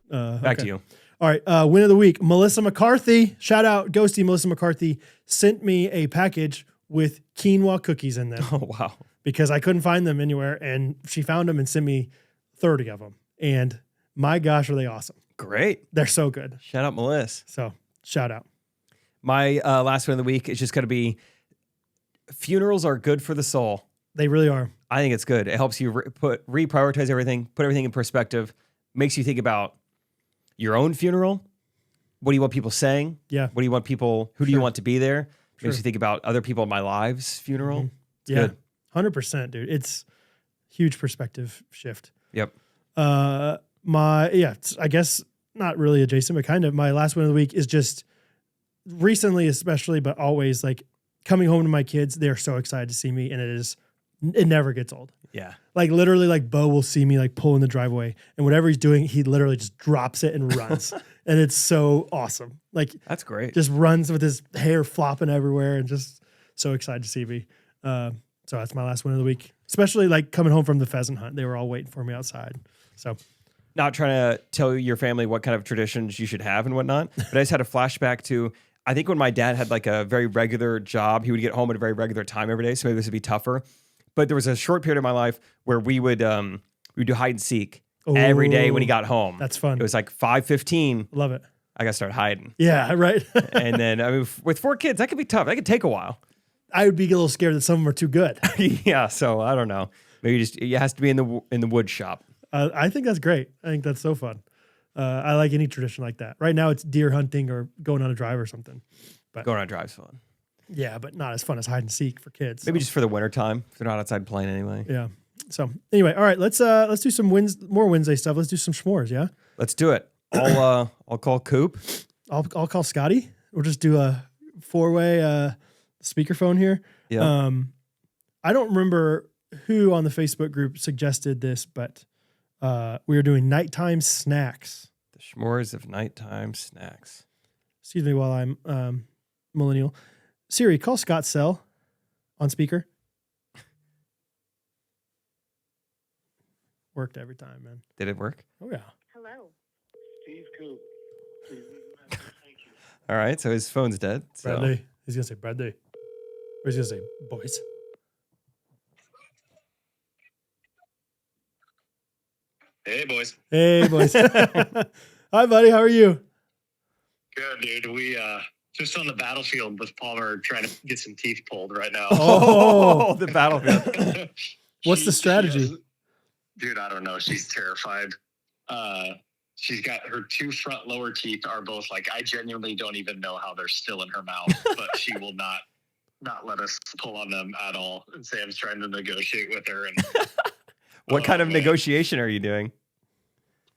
Back to you. All right. Win of the week. Melissa McCarthy. Shout out Ghosty. Melissa McCarthy sent me a package with quinoa cookies in them. Oh, wow. Because I couldn't find them anywhere. And she found them and sent me 30 of them. And my gosh, are they awesome. Great. They're so good. Shout out, Melissa. So shout out. My last one of the week is just going to be funerals are good for the soul. They really are. I think it's good. It helps you reprioritize everything, put everything in perspective, makes you think about your own funeral. What do you want people saying? Yeah. What do you want people, who do you want to be there? Makes you think about other people in my lives' funeral. Yeah, 100%, dude. It's huge perspective shift. Yep. I guess not really adjacent, but kind of my last one of the week is just recently, especially, but always like coming home to my kids. They're so excited to see me, and it never gets old. Yeah. Like literally, like Bo will see me like pull in the driveway, and whatever he's doing, he literally just drops it and runs. And it's so awesome. Like that's great. Just runs with his hair flopping everywhere and just so excited to see me. So that's my last one of the week, especially like coming home from the pheasant hunt. They were all waiting for me outside. So not trying to tell your family what kind of traditions you should have and whatnot, but I just had a flashback to, I think when my dad had like a very regular job, he would get home at a very regular time every day. So maybe this would be tougher. But there was a short period of my life where we would do hide and seek every day when he got home. That's fun. It was like 5:15. Love it. I got to start hiding. Yeah, right. And then, I mean, with 4 kids, that could be tough. That could take a while. I would be a little scared that some of them are too good. Yeah, so I don't know. Maybe it has to be in the wood shop. I think that's great. I think that's so fun. I like any tradition like that. Right now, it's deer hunting or going on a drive or something. But going on a drive's fun. Yeah, but not as fun as hide and seek for kids. Maybe just for the winter time if they're not outside playing anyway. Yeah. So anyway, all right, let's do some more Wednesday stuff. Let's do some s'mores. Yeah. Let's do it. I'll call Koop. I'll call Scotty. We'll just do a 4-way speakerphone here. Yeah. I don't remember who on the Facebook group suggested this, but we were doing nighttime snacks. The Shmores of nighttime snacks. Excuse me while I'm millennial. Siri, call Scott Sell on speaker. Worked every time, man. Did it work? Oh, yeah. Hello. Steve Koop. Please leave a message. Thank you. All right, so his phone's dead. So. Bradley. He's going to say Bradley. Or he's going to say boys. Hey, boys. Hey, boys. Hi, buddy. How are you? Good, dude. We just on the battlefield with Palmer trying to get some teeth pulled right now. Oh, the battlefield. What's the strategy? Dude, I don't know. She's terrified. She's got her 2 front lower teeth are both like, I genuinely don't even know how they're still in her mouth, but she will not let us pull on them at all. And Sam's trying to negotiate with her. And what kind of negotiation are you doing?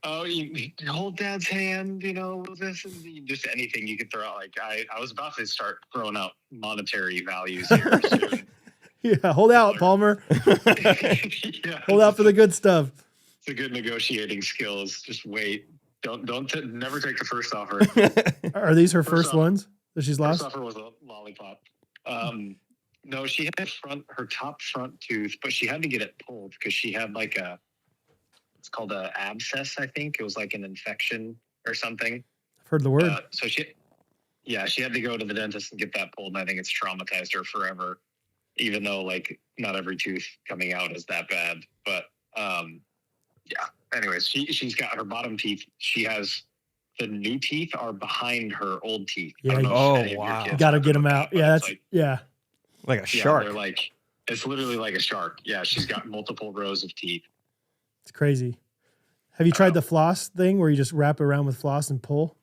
Oh, you hold Dad's hand, this and just anything you could throw out. Like I was about to start throwing out monetary values here soon. Yeah, hold out, Palmer. Yeah, hold out for the good stuff. It's a good negotiating skills. Just wait. Never take the first offer. Are these her first ones that she's lost? First offer was a lollipop. No, she had her top front tooth, but she had to get it pulled because she had like it's called an abscess, I think. It was like an infection or something. I've heard the word. So she had to go to the dentist and get that pulled, and I think it's traumatized her forever, even though like not every tooth coming out is that bad. But yeah. Anyways, she's got her bottom teeth. She has the new teeth are behind her old teeth. Yeah. Wow. You got to get them out. Yeah, that's like a shark. They're like, it's literally like a shark. Yeah, she's got multiple rows of teeth. It's crazy. Have you tried the floss thing where you just wrap it around with floss and pull?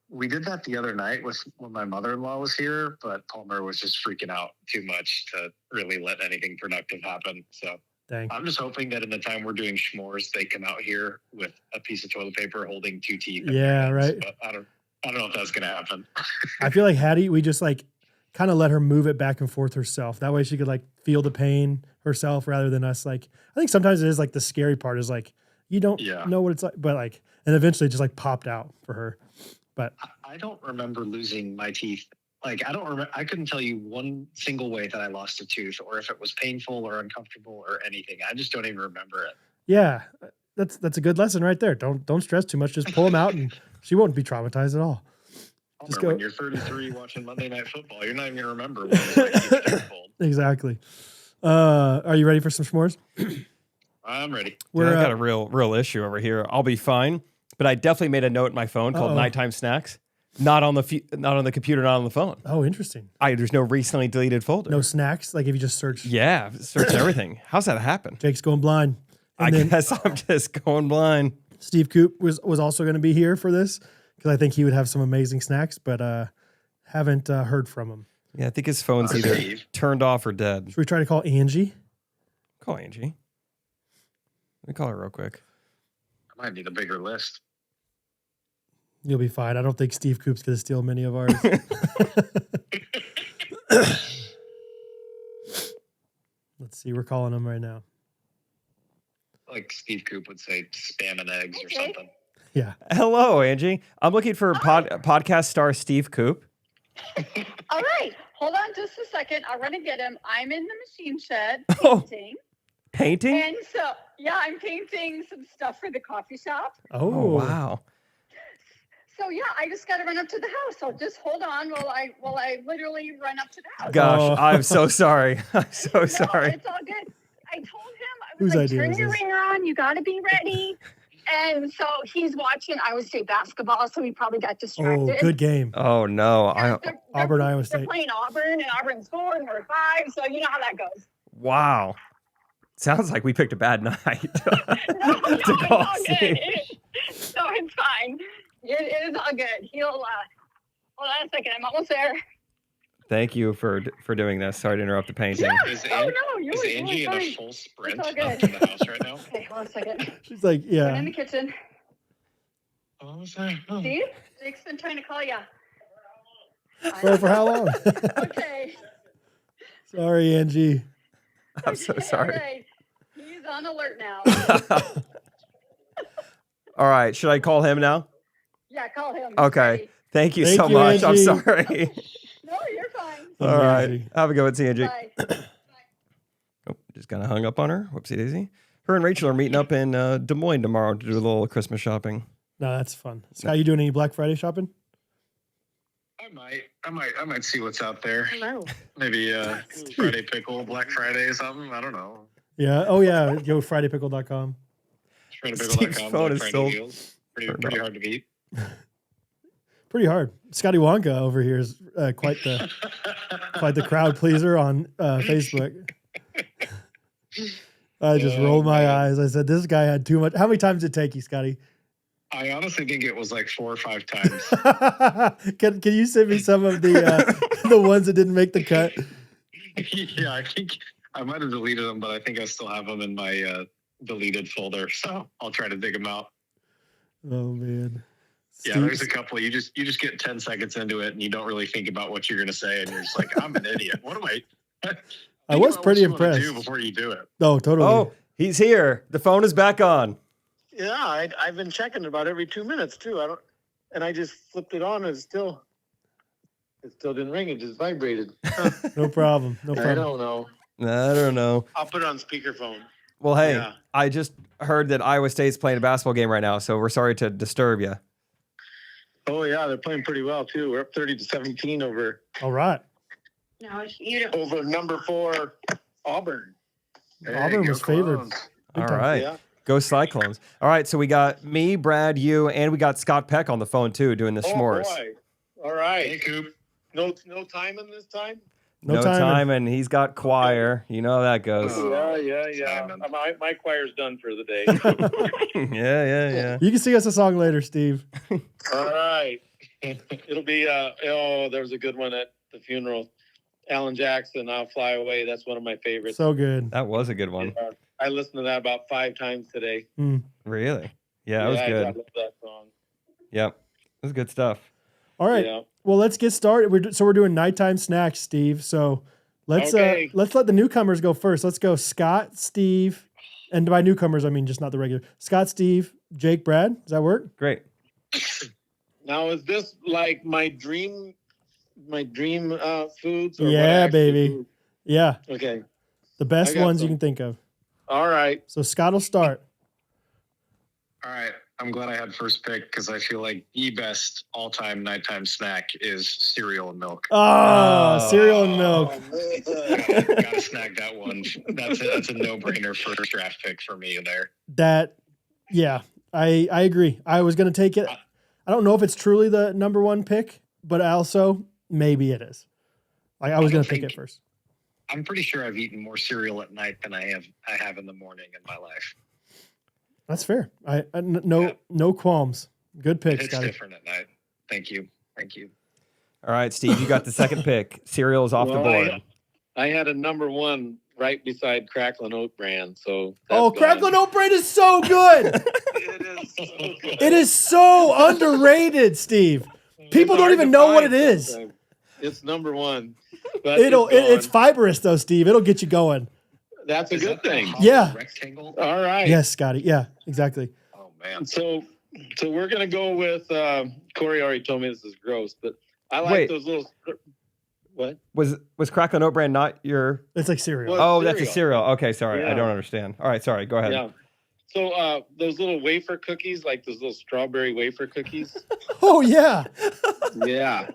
We did that the other night when my mother-in-law was here, but Palmer was just freaking out too much to really let anything productive happen. So Dang. I'm just hoping that in the time we're doing s'mores, they come out here with a piece of toilet paper holding 2 teeth. Yeah, right. But I don't know if that's going to happen. I feel like Hattie, we just like kind of let her move it back and forth herself. That way she could like feel the pain herself rather than us. Like, I think sometimes it is like the scary part is like, you don't know what it's like, but like, and eventually it just like popped out for her. But I don't remember losing my teeth. Like, I couldn't tell you one single way that I lost a tooth or if it was painful or uncomfortable or anything. I just don't even remember it. Yeah, that's a good lesson right there. Don't stress too much. Just pull them out and she won't be traumatized at all. Just go. When you're 33 watching Monday Night Football, you're not even going to remember when it's pulled. Exactly. Are you ready for some s'mores? I'm ready. I've got a real issue over here. I'll be fine, but I definitely made a note in my phone called nighttime snacks. Not on the computer, not on the phone. Oh, interesting. There's no recently deleted folder. No snacks? Like if you just search? Yeah, search everything. How's that happen? Jake's going blind. I guess I'm just going blind. Steve Koop was also going to be here for this because I think he would have some amazing snacks, but haven't heard from him. Yeah, I think his phone's either turned off or dead. Should we try to call Angie? Call Angie. Let me call her real quick. I might need a bigger list. You'll be fine. I don't think Steve Koop's going to steal many of ours. Let's see. We're calling him right now. Like Steve Koop would say, spam and eggs or something. Yeah. Hello, Angie. I'm looking for podcast star Steve Koop. All right. Hold on just a second. I'll run and get him. I'm in the machine shed painting. Painting? And so, yeah, I'm painting some stuff for the coffee shop. Oh, wow. So, yeah, I just got to run up to the house. So just hold on while I literally run up to the house. Gosh, I'm so sorry. I'm so sorry. It's all good. I told him, I was like, turn your ringer on. You got to be ready. And so he's watching Iowa State basketball, so he probably got distracted. Oh, good game. Oh, no. Auburn, Iowa State. They're playing Auburn, and Auburn scored, and we're 5, so you know how that goes. Wow. Sounds like we picked a bad night. No, it's all good. No, it's fine. It is all good. He'll, hold on a second. I'm almost there. Thank you for doing this. Sorry to interrupt the painting. Yeah. Is fine. Angie in a full sprint It's all up good. to the house right now? Okay, hold on a second. She's like, I'm yeah. in the kitchen. Oh, sorry. Oh. Steve? Jake's been trying to call you. For how long? Okay. Sorry, Angie. I'm so sorry. All right. He's on alert now. All right. Should I call him now? Yeah, call him. Okay. Ready. Thank you Thank so you, much. I'm Angie. sorry. No, you're fine. All right. Angie. Have a good one, Angie. Bye. Oh, just kind of hung up on her. Whoopsie daisy. Her and Rachel are meeting up in Des Moines tomorrow to do a little Christmas shopping. No, that's fun. Scott, you doing any Black Friday shopping? I might see what's out there. Hello. Maybe Friday Pickle, Black Friday or something. I don't know. Yeah. Oh, yeah. Go FridayPickle.com. Steve's FridayPickle.com, phone Black is Friday still deals. Pretty turned off. hard to beat. Pretty hard. Scotty Wonka over here is quite the crowd pleaser on Facebook. I just rolled my eyes. I said, this guy had too much. How many times did it take you, Scotty? I honestly think it was like 4 or 5 times. Can you send me some of the ones that didn't make the cut? Yeah, I think I might have deleted them, but I think I still have them in my deleted folder. So I'll try to dig them out. Oh man. Yeah, there's a couple. You just get 10 seconds into it and you don't really think about what you're going to say, and you're just like, I'm an idiot. What am I? I was pretty impressed. Do before you do it. Oh, totally. Oh, he's here. The phone is back on. Yeah, I've been checking about every 2 minutes too. I just flipped it on and it still didn't ring. It just vibrated. No problem. No I problem. don't know. I don't know. I'll put it on speakerphone. Well, hey, Yeah. I just heard that Iowa State's playing a basketball game right now, so we're sorry to disturb you. Oh yeah, they're playing pretty well too. We're up 30-17 over All right. No, you don't. over number 4 Auburn. Hey, Auburn go was favored. Clones. All time. right. Yeah. Go Cyclones. All right, so we got me, Brad, you, and we got Scott Peck on the phone too doing the Shmores. Oh boy. All right. Hey, Coop. No timing this time. No time, and he's got choir. You know how that goes. Oh. Yeah. Simon. My choir's done for the day. Yeah. You can sing us a song later, Steve. All right. It'll be there was a good one at the funeral. Alan Jackson, I'll Fly Away. That's one of my favorites. So good. That was a good one. I listened to that about 5 times today. Really? Yeah, it was I good. love that song. Yep. It was good stuff. All right. Yeah. Well, let's get started. We're doing nighttime snacks, Steve. So let's Okay. let's let the newcomers go first. Let's go Scott, Steve, and by newcomers I mean just not the regular. Scott, Steve, Jake, Brad. Does that work? Great. Now, is this like my dream foods? Or Yeah, what I baby. actually do? Yeah, Okay. the best I got ones you some. can think of. All right. So Scott will start. All right. I'm glad I had first pick because I feel like the best all-time nighttime snack is cereal and milk. Oh, cereal and milk. Gotta snag that one. That's a no-brainer first draft pick for me there. Yeah, I agree. I was going to take it. I don't know if it's truly the number one pick, but also maybe it is. I was going to pick it first. I'm pretty sure I've eaten more cereal at night than I have in the morning in my life. That's fair. No qualms. Good pick, It's Scotty. different at night. Thank you. All All right, Steve, you got the second pick. Cereal is off the board. I had a number one right beside Cracklin' Oat Bran. So Cracklin' Oat Bran is so good. It is so good. It is so underrated, Steve. People don't even know what it is. Sometimes. It's number one. But It's fibrous though, Steve. It'll get you going. That's a good thing. Yeah. Rectangle. All right. Yes, Scotty. Yeah, exactly. Oh man. So we're gonna go with Corey already told me this is gross, but I like those little. What was Cracklin' Oat Bran not your? It's like cereal. Well, That's a cereal. Okay, sorry, Yeah. I don't understand. All right, sorry. Go ahead. Yeah. So those little wafer cookies, like those little strawberry wafer cookies. Oh yeah. Yeah.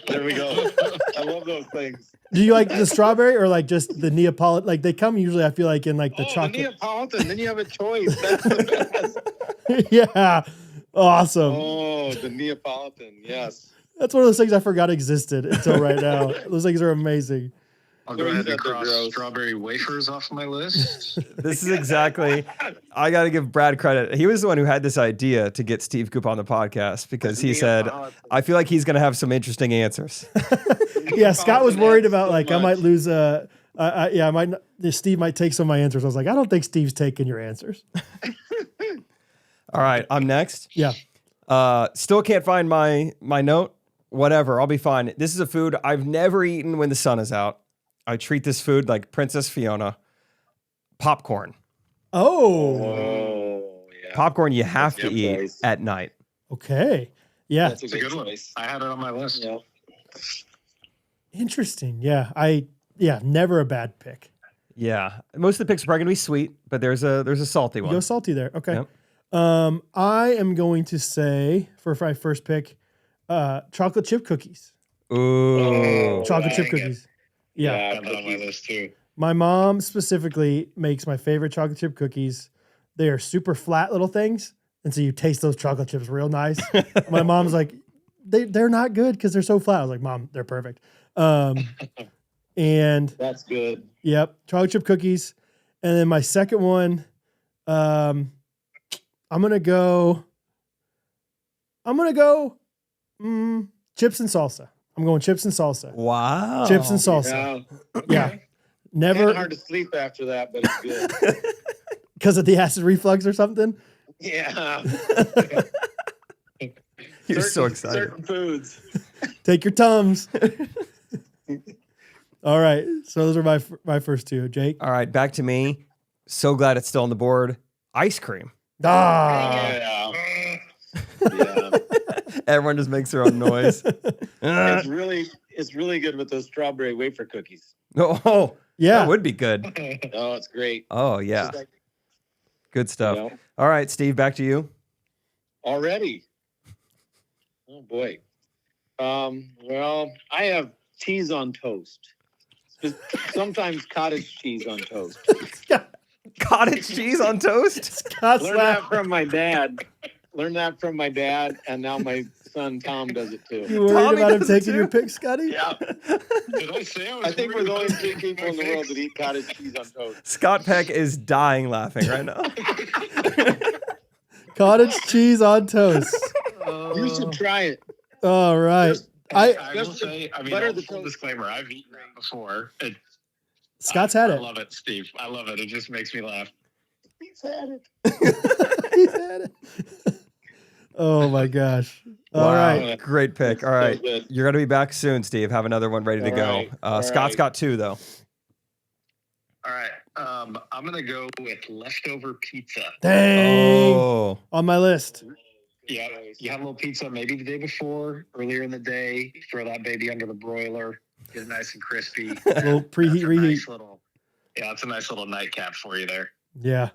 There we go. I love those things. Do you like the strawberry or like just the Neapolitan? Like they come usually, I feel like in like the chocolate. The Neapolitan. Then you have a choice. That's the best. Yeah. Awesome. Oh, the Neapolitan. Yes. That's one of those things I forgot existed until right now. Those things are amazing. I'll go ahead and cross strawberry wafers off my list. This is exactly. I got to give Brad credit. He was the one who had this idea to get Steve Koop on the podcast because he said, "I feel like he's going to have some interesting answers." Yeah, Scott was worried about like I might lose I might. Steve might take some of my answers. I was like, I don't think Steve's taking your answers. All right, I'm next. Yeah. Still can't find my note. Whatever, I'll be fine. This is a food I've never eaten when the sun is out. I treat this food like Princess Fiona. Popcorn. Oh. Yeah. Popcorn you have to eat at night. Okay. Yeah. That's a good one. I had it on my list. Yeah. Interesting. Yeah. Never a bad pick. Yeah. Most of the picks are probably going to be sweet, but there's a salty one. Go salty there. Okay. Yep. I am going to say for my first pick, chocolate chip cookies. Ooh. Chocolate chip cookies. Yeah. I had that on my list too. My mom specifically makes my favorite chocolate chip cookies. They are super flat little things. And so you taste those chocolate chips real nice. My mom's like, they're not good because they're so flat. I was like, Mom, they're perfect. And That's good. yep, chocolate chip cookies. And then my second one, I'm gonna go chips and salsa. I'm going chips and salsa. Wow. Chips and salsa. Yeah. Yeah. Never Hard to sleep after that, but it's good. because of the acid reflux or something. Yeah. You're so excited. Certain foods. Take your Tums. All right. So those are my first two. Jake. All right, back to me. So glad it's still on the board. Ice cream. Ah. Yeah. Everyone just makes their own noise. It's really good with those strawberry wafer cookies. Oh, Yeah. that would be good. Oh, it's great. Oh, yeah. Just like, Good stuff. you know, All right, Steve, back to you. already. Oh boy. Well, I have cheese on toast. Sometimes cottage cheese on toast. Cottage cheese on toast? Scott's Learned that laugh. from my dad, and now my son Tom does it too. You worried Tommy about him does it taking too? your pick, Scotty? Yeah. Did I say I was I think we're worried the only about two people in the my world fix? that eat cottage cheese on toast. Scott Peck is dying laughing right now. Cottage cheese on toast. You should try it. All right. I will say, Butter the full toast. disclaimer, I've eaten that before. Scott's had I it. love it, Steve. I love it. It just makes me laugh. He's had it. He's had it. Oh my gosh. All Wow. right. Great pick. All right. So good. You're going to be back soon, Steve. Have another one ready to All go. right. All Scott's right. got two, though. All right. I'm going to go with leftover pizza. Dang. Oh. On my list. Yeah. You have a little pizza maybe the day before, earlier in the day. You throw that baby under the broiler, get it nice and crispy. A little preheat, That's a reheat. nice little, yeah, it's a nice little nightcap for you there. Yeah.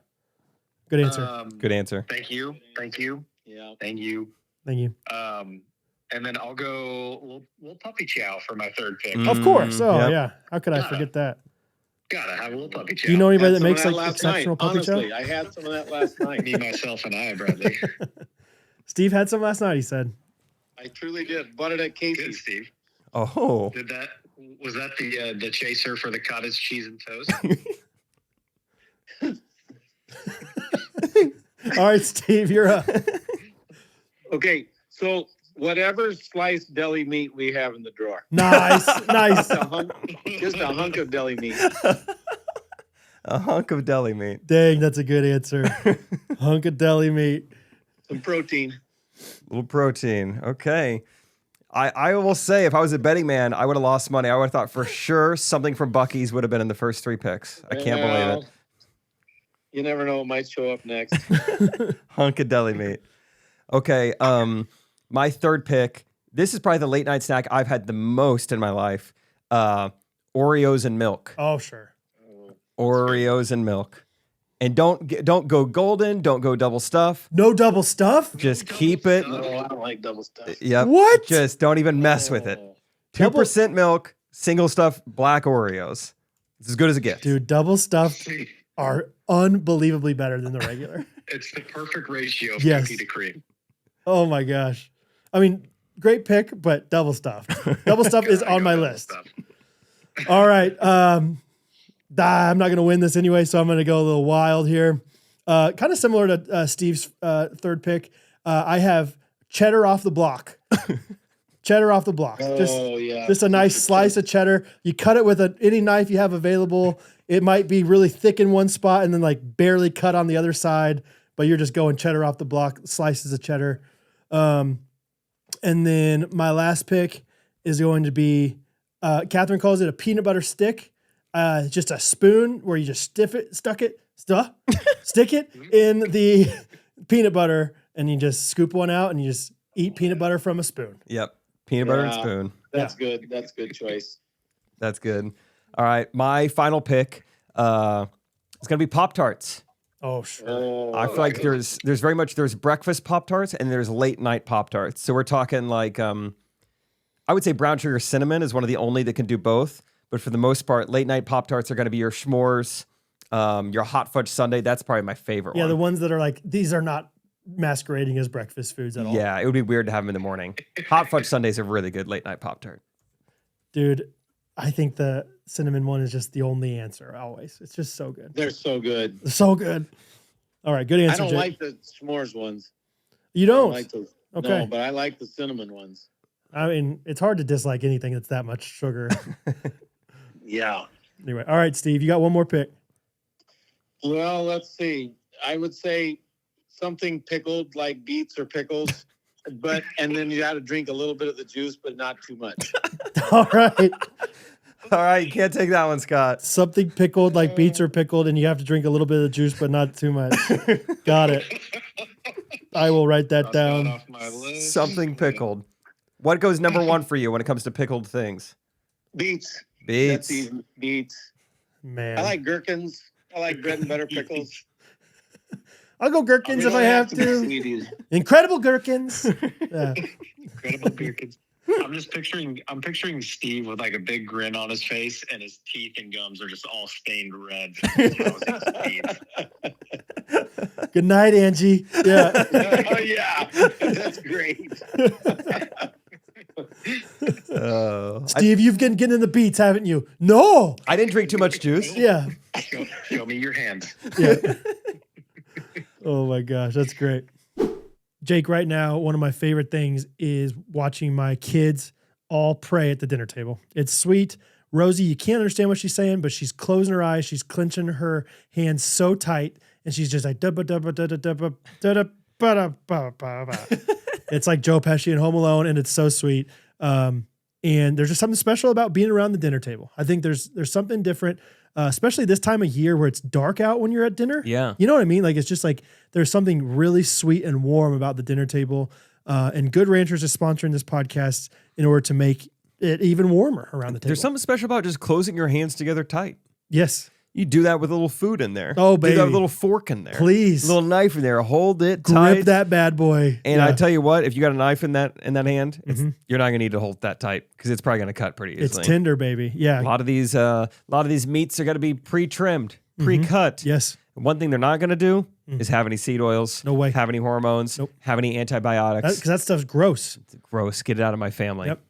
Good answer. Good answer. Thank you. Thank you. Yeah. Thank you. Thank you. And then I'll go little puppy chow for my third pick. Mm. Of course. Oh, Yep. yeah. How could I Yeah. forget that? Gotta have a little puppy chow. Do you know anybody Had that some of makes like last exceptional night. puppy chow? Honestly, I had some of that last night. Me, myself, and I, Bradley. Steve had some last night, he said. I truly did. Bought it at Good, Casey's. Steve. Oh. Was that the chaser for the cottage cheese and toast? All right, Steve, you're up. Okay, so Whatever sliced deli meat we have in the drawer. Nice. Just a hunk of deli meat. A hunk of deli meat. Dang, that's a good answer. Hunk of deli meat. Some protein. Little protein. Okay. I will say, if I was a betting man, I would have lost money. I would have thought for sure something from Buc-ee's would have been in the first 3 picks. I can't believe it. You never know what might show up next. Hunk of deli meat. Okay. My third pick. This is probably the late night snack I've had the most in my life. Oreos and milk. Oh, sure. Oreos and milk. And don't go golden. Don't go double stuff. No double stuff? Just keep it. No, I don't like double stuff. Yep. What? Just don't even mess with it. 2% milk, single stuff, black Oreos. It's as good as it gets. Dude, double stuff are unbelievably better than the regular. It's the perfect ratio of Yes. cookie to cream. Oh my gosh. I mean, great pick, but double stuff. Double stuff is on my list. All right. I'm not going to win this anyway, so I'm going to go a little wild here. Kind of similar to Steve's third pick. I have cheddar off the block. Cheddar off the block. Just a nice slice of cheddar. You cut it with any knife you have available. It might be really thick in one spot and then like barely cut on the other side, but you're just going cheddar off the block, slices of cheddar. And then my last pick is going to be, Catherine calls it a peanut butter stick. Just a spoon where you just stick it in the peanut butter and you just scoop one out and you just eat peanut butter from a spoon. Yep. Peanut butter and spoon. That's good. That's a good choice. That's good. All right. My final pick is going to be Pop-Tarts. Oh, sure. I feel like there's breakfast Pop-Tarts and there's late night Pop-Tarts. So we're talking like, I would say brown sugar cinnamon is one of the only that can do both. But for the most part, late night Pop-Tarts are going to be your Shmores, your hot fudge sundae. That's probably my favorite one. Yeah, the ones that are like, these are not masquerading as breakfast foods at all. Yeah, it would be weird to have them in the morning. Hot fudge sundaes are really good late night Pop-Tart. Dude, I think the cinnamon one is just the only answer always. It's just so good. They're so good. They're so good. All right, good answer, I don't Jake. like the s'mores ones. You don't? Like those. Okay. No, but I like the cinnamon ones. I mean, it's hard to dislike anything that's that much sugar. Yeah. Anyway, all right, Steve, you got one more pick. Well, let's see. I would say something pickled like beets or pickles, and then you got to drink a little bit of the juice, but not too much. All right. All right, you can't take that one, Scott. Something pickled like beets are pickled, and you have to drink a little bit of the juice, but not too much. Got it. I will write that down. Off my list. Something pickled. What goes number one for you when it comes to pickled things? Beets. Beets. That's easy. Beets. Man. I like gherkins. I like bread and butter pickles. I'll go gherkins if I have to. Incredible gherkins. Yeah. Incredible gherkins. I'm picturing Steve with like a big grin on his face and his teeth and gums are just all stained red. Good night, Angie. Yeah. Oh, yeah. That's great. Steve, you've been getting in the beats, haven't you? No. I didn't drink too much juice. Yeah. Show me your hands. Yeah. Oh my gosh, that's great. Jake, right now, one of my favorite things is watching my kids all pray at the dinner table. It's sweet. Rosie, you can't understand what she's saying, but she's closing her eyes. She's clenching her hands so tight, and she's just like, it's like Joe Pesci in Home Alone, and it's so sweet. And there's just something special about being around the dinner table. I think there's something different, especially this time of year where it's dark out when you're at dinner. Yeah. You know what I mean? Like, it's just like there's something really sweet and warm about the dinner table. And Good Ranchers is sponsoring this podcast in order to make it even warmer around the table. There's something special about just closing your hands together tight. Yes. You do that with a little food in there. Oh, Do that with baby. a little fork in there. Please. A little knife in there. Hold it tight. Grip that bad boy. And Yeah. I tell you what, if you got a knife in that hand, you're not gonna need to hold it that tight because it's probably gonna cut pretty easily. It's tender, baby. Yeah. A lot of these meats are gonna be pre-trimmed, pre-cut. Yes. One thing they're not gonna do is have any seed oils. No way. Have any hormones. Nope. Have any antibiotics. Because that stuff's gross. Gross. Get it out of my family. Yep.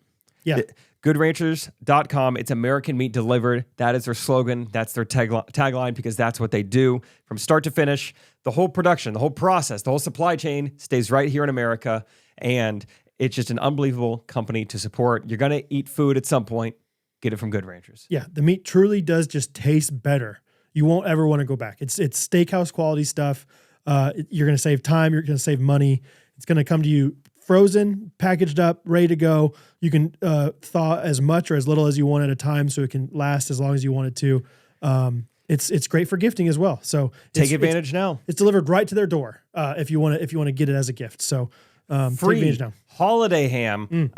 Yeah. GoodRanchers.com. It's American meat delivered. That is their slogan. That's their tagline because that's what they do from start to finish. The whole production, the whole process, the whole supply chain stays right here in America. And It's just an unbelievable company to support. You're going to eat food at some point. Get it from Good Ranchers. Yeah, the meat truly does just taste better. You won't ever want to go back. It's steakhouse quality stuff. You're going to save time. You're going to save money. It's going to come to you frozen, packaged up, ready to go. You can thaw as much or as little as you want at a time, so it can last as long as you want it to. It's great for gifting as well. So take advantage now. It's delivered right to their door if you want to get it as a gift. So free take advantage now. holiday ham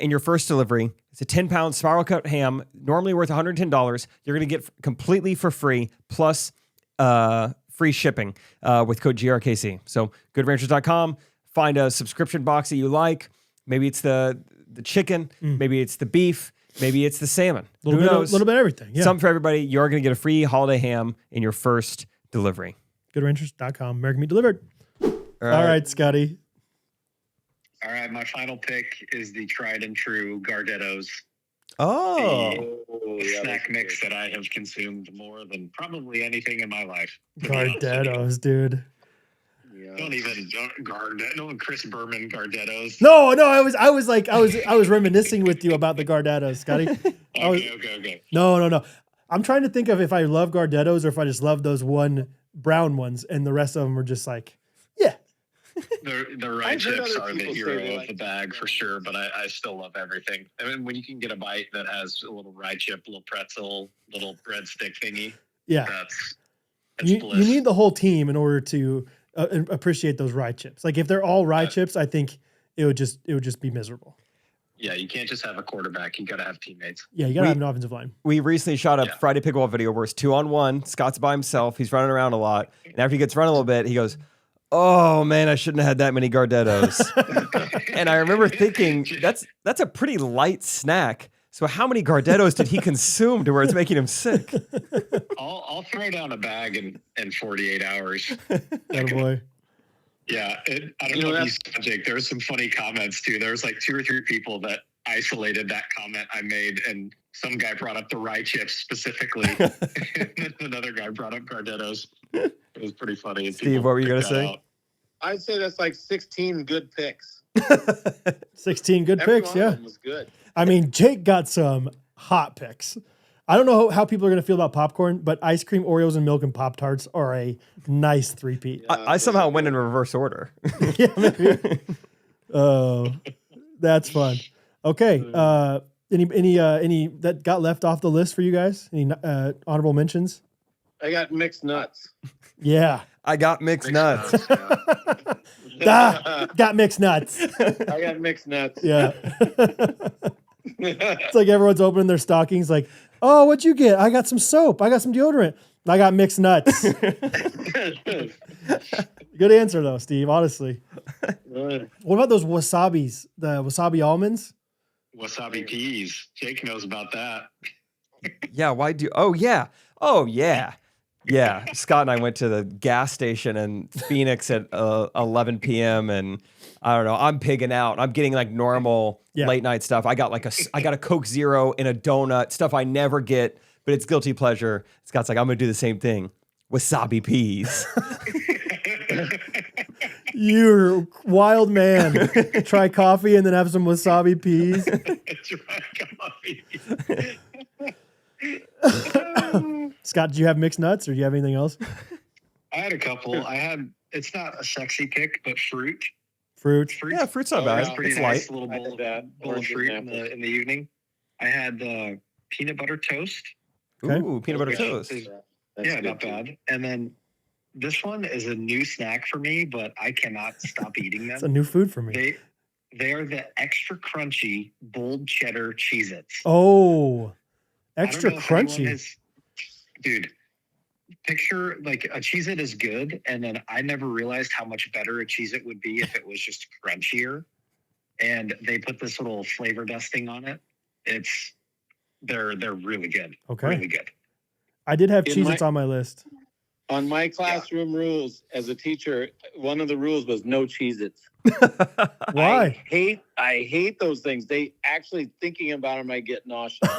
in your first delivery. It's a 10-pound spiral cut ham, normally worth $110. You're going to get completely for free, plus free shipping with code GRKC. So goodranchers.com. Find a subscription box that you like. Maybe it's the chicken. Maybe it's the beef. Maybe it's the salmon. A little bit of everything. Yeah. Something for everybody. You're going to get a free holiday ham in your first delivery. Goodranchers.com. American Meat Delivered. All right, Scotty. All right, my final pick is the tried and true Gardettos. Oh. Snack mix that I have consumed more than probably anything in my life. Gardettos, dude. Yeah. Don't Chris Berman Gardettos. No, I was reminiscing with you about the Gardettos, Scotty. Okay. No. I'm trying to think of if I love Gardettos or if I just love those one brown ones and the rest of them are just like, yeah. The rye chips are the hero of the bag for sure, but I still love everything. I mean, when you can get a bite that has a little rye chip, a little pretzel, little breadstick thingy, yeah, that's you bliss. need the whole team in order to appreciate those rye chips. Like if they're all rye chips, I think it would just be miserable. Yeah, you can't just have a quarterback. You got to have teammates. Yeah, you got to have an offensive line. We recently shot a Friday Pickleball video where it's 2-on-1. Scott's by himself. He's running around a lot. And after he gets run a little bit, he goes, "Oh man, I shouldn't have had that many Gardettos." And I remember thinking, that's a pretty light snack. So how many Gardettos did he consume to where it's making him sick? I'll throw down a bag in 48 hours. Attaboy. Yeah, I don't know if you saw, Jake. There were some funny comments too. There was like 2 or 3 people that isolated that comment I made, and some guy brought up the rye chips specifically, and another guy brought up Gardettos. It was pretty funny. Steve, what were you gonna say? I'd say that's like 16 good picks. 16 good picks, Every one of them was good. I mean, Jake got some hot picks. I don't know how people are going to feel about popcorn, but ice cream, Oreos, and milk and Pop-Tarts are a nice three-peat. I somehow went in reverse order. Yeah, maybe. Oh, that's fun. Okay. Any that got left off the list for you guys? Any honorable mentions? I got mixed nuts. Yeah. I got mixed nuts. Got mixed nuts. I got mixed nuts. Yeah. It's like everyone's opening their stockings like, "Oh, what'd you get? I got some soap. I got some deodorant. I got mixed nuts." Good answer though, Steve, honestly. What about those wasabis? The wasabi almonds? Wasabi peas. Jake knows about that. Yeah, oh yeah. Yeah, Scott and I went to the gas station in Phoenix at 11 p.m. and I don't know, I'm pigging out. I'm getting like normal late night stuff. I got a Coke Zero and a donut, stuff I never get, but it's guilty pleasure. Scott's like, I'm gonna do the same thing. Wasabi peas. You're a wild man. Try coffee and then have some wasabi peas. Try coffee. Scott, do you have mixed nuts or do you have anything else? I had a couple. It's not a sexy pick, but fruit. Fruit. Yeah, fruit's not bad. It's pretty It's nice. light. Little bowl of fruit in the evening. I had peanut butter toast. Okay. Ooh, peanut butter toast. Yeah, not bad. And then this one is a new snack for me, but I cannot stop eating them. It's a new food for me. They are the extra crunchy bold cheddar Cheez-Its. Oh, extra crunchy. Dude, picture like a Cheez-It is good, and then I never realized how much better a Cheez-It would be if it was just crunchier. And they put this little flavor dusting on it. They're really good. Okay. Really good. I did have Cheez-Its on my list. On my classroom rules as a teacher, one of the rules was no Cheez-Its. Why? I hate those things. They actually, thinking about them, I get nauseous.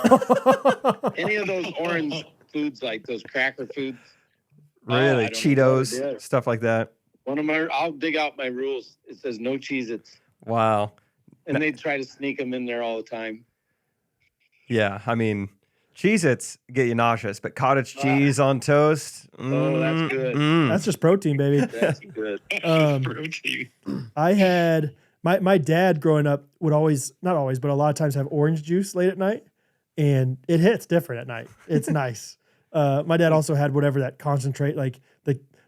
Any of those orange foods, like those cracker foods. Really? Cheetos, stuff like that. I'll dig out my rules. It says no Cheez-Its. Wow. And they try to sneak them in there all the time. Yeah, I mean, Cheez-Its get you nauseous, but cottage cheese on toast. That's good. That's just protein, baby. That's good. Protein. I had my dad growing up would always, not always, but a lot of times have orange juice late at night, and it hits different at night. It's nice. My dad also had whatever that concentrate, like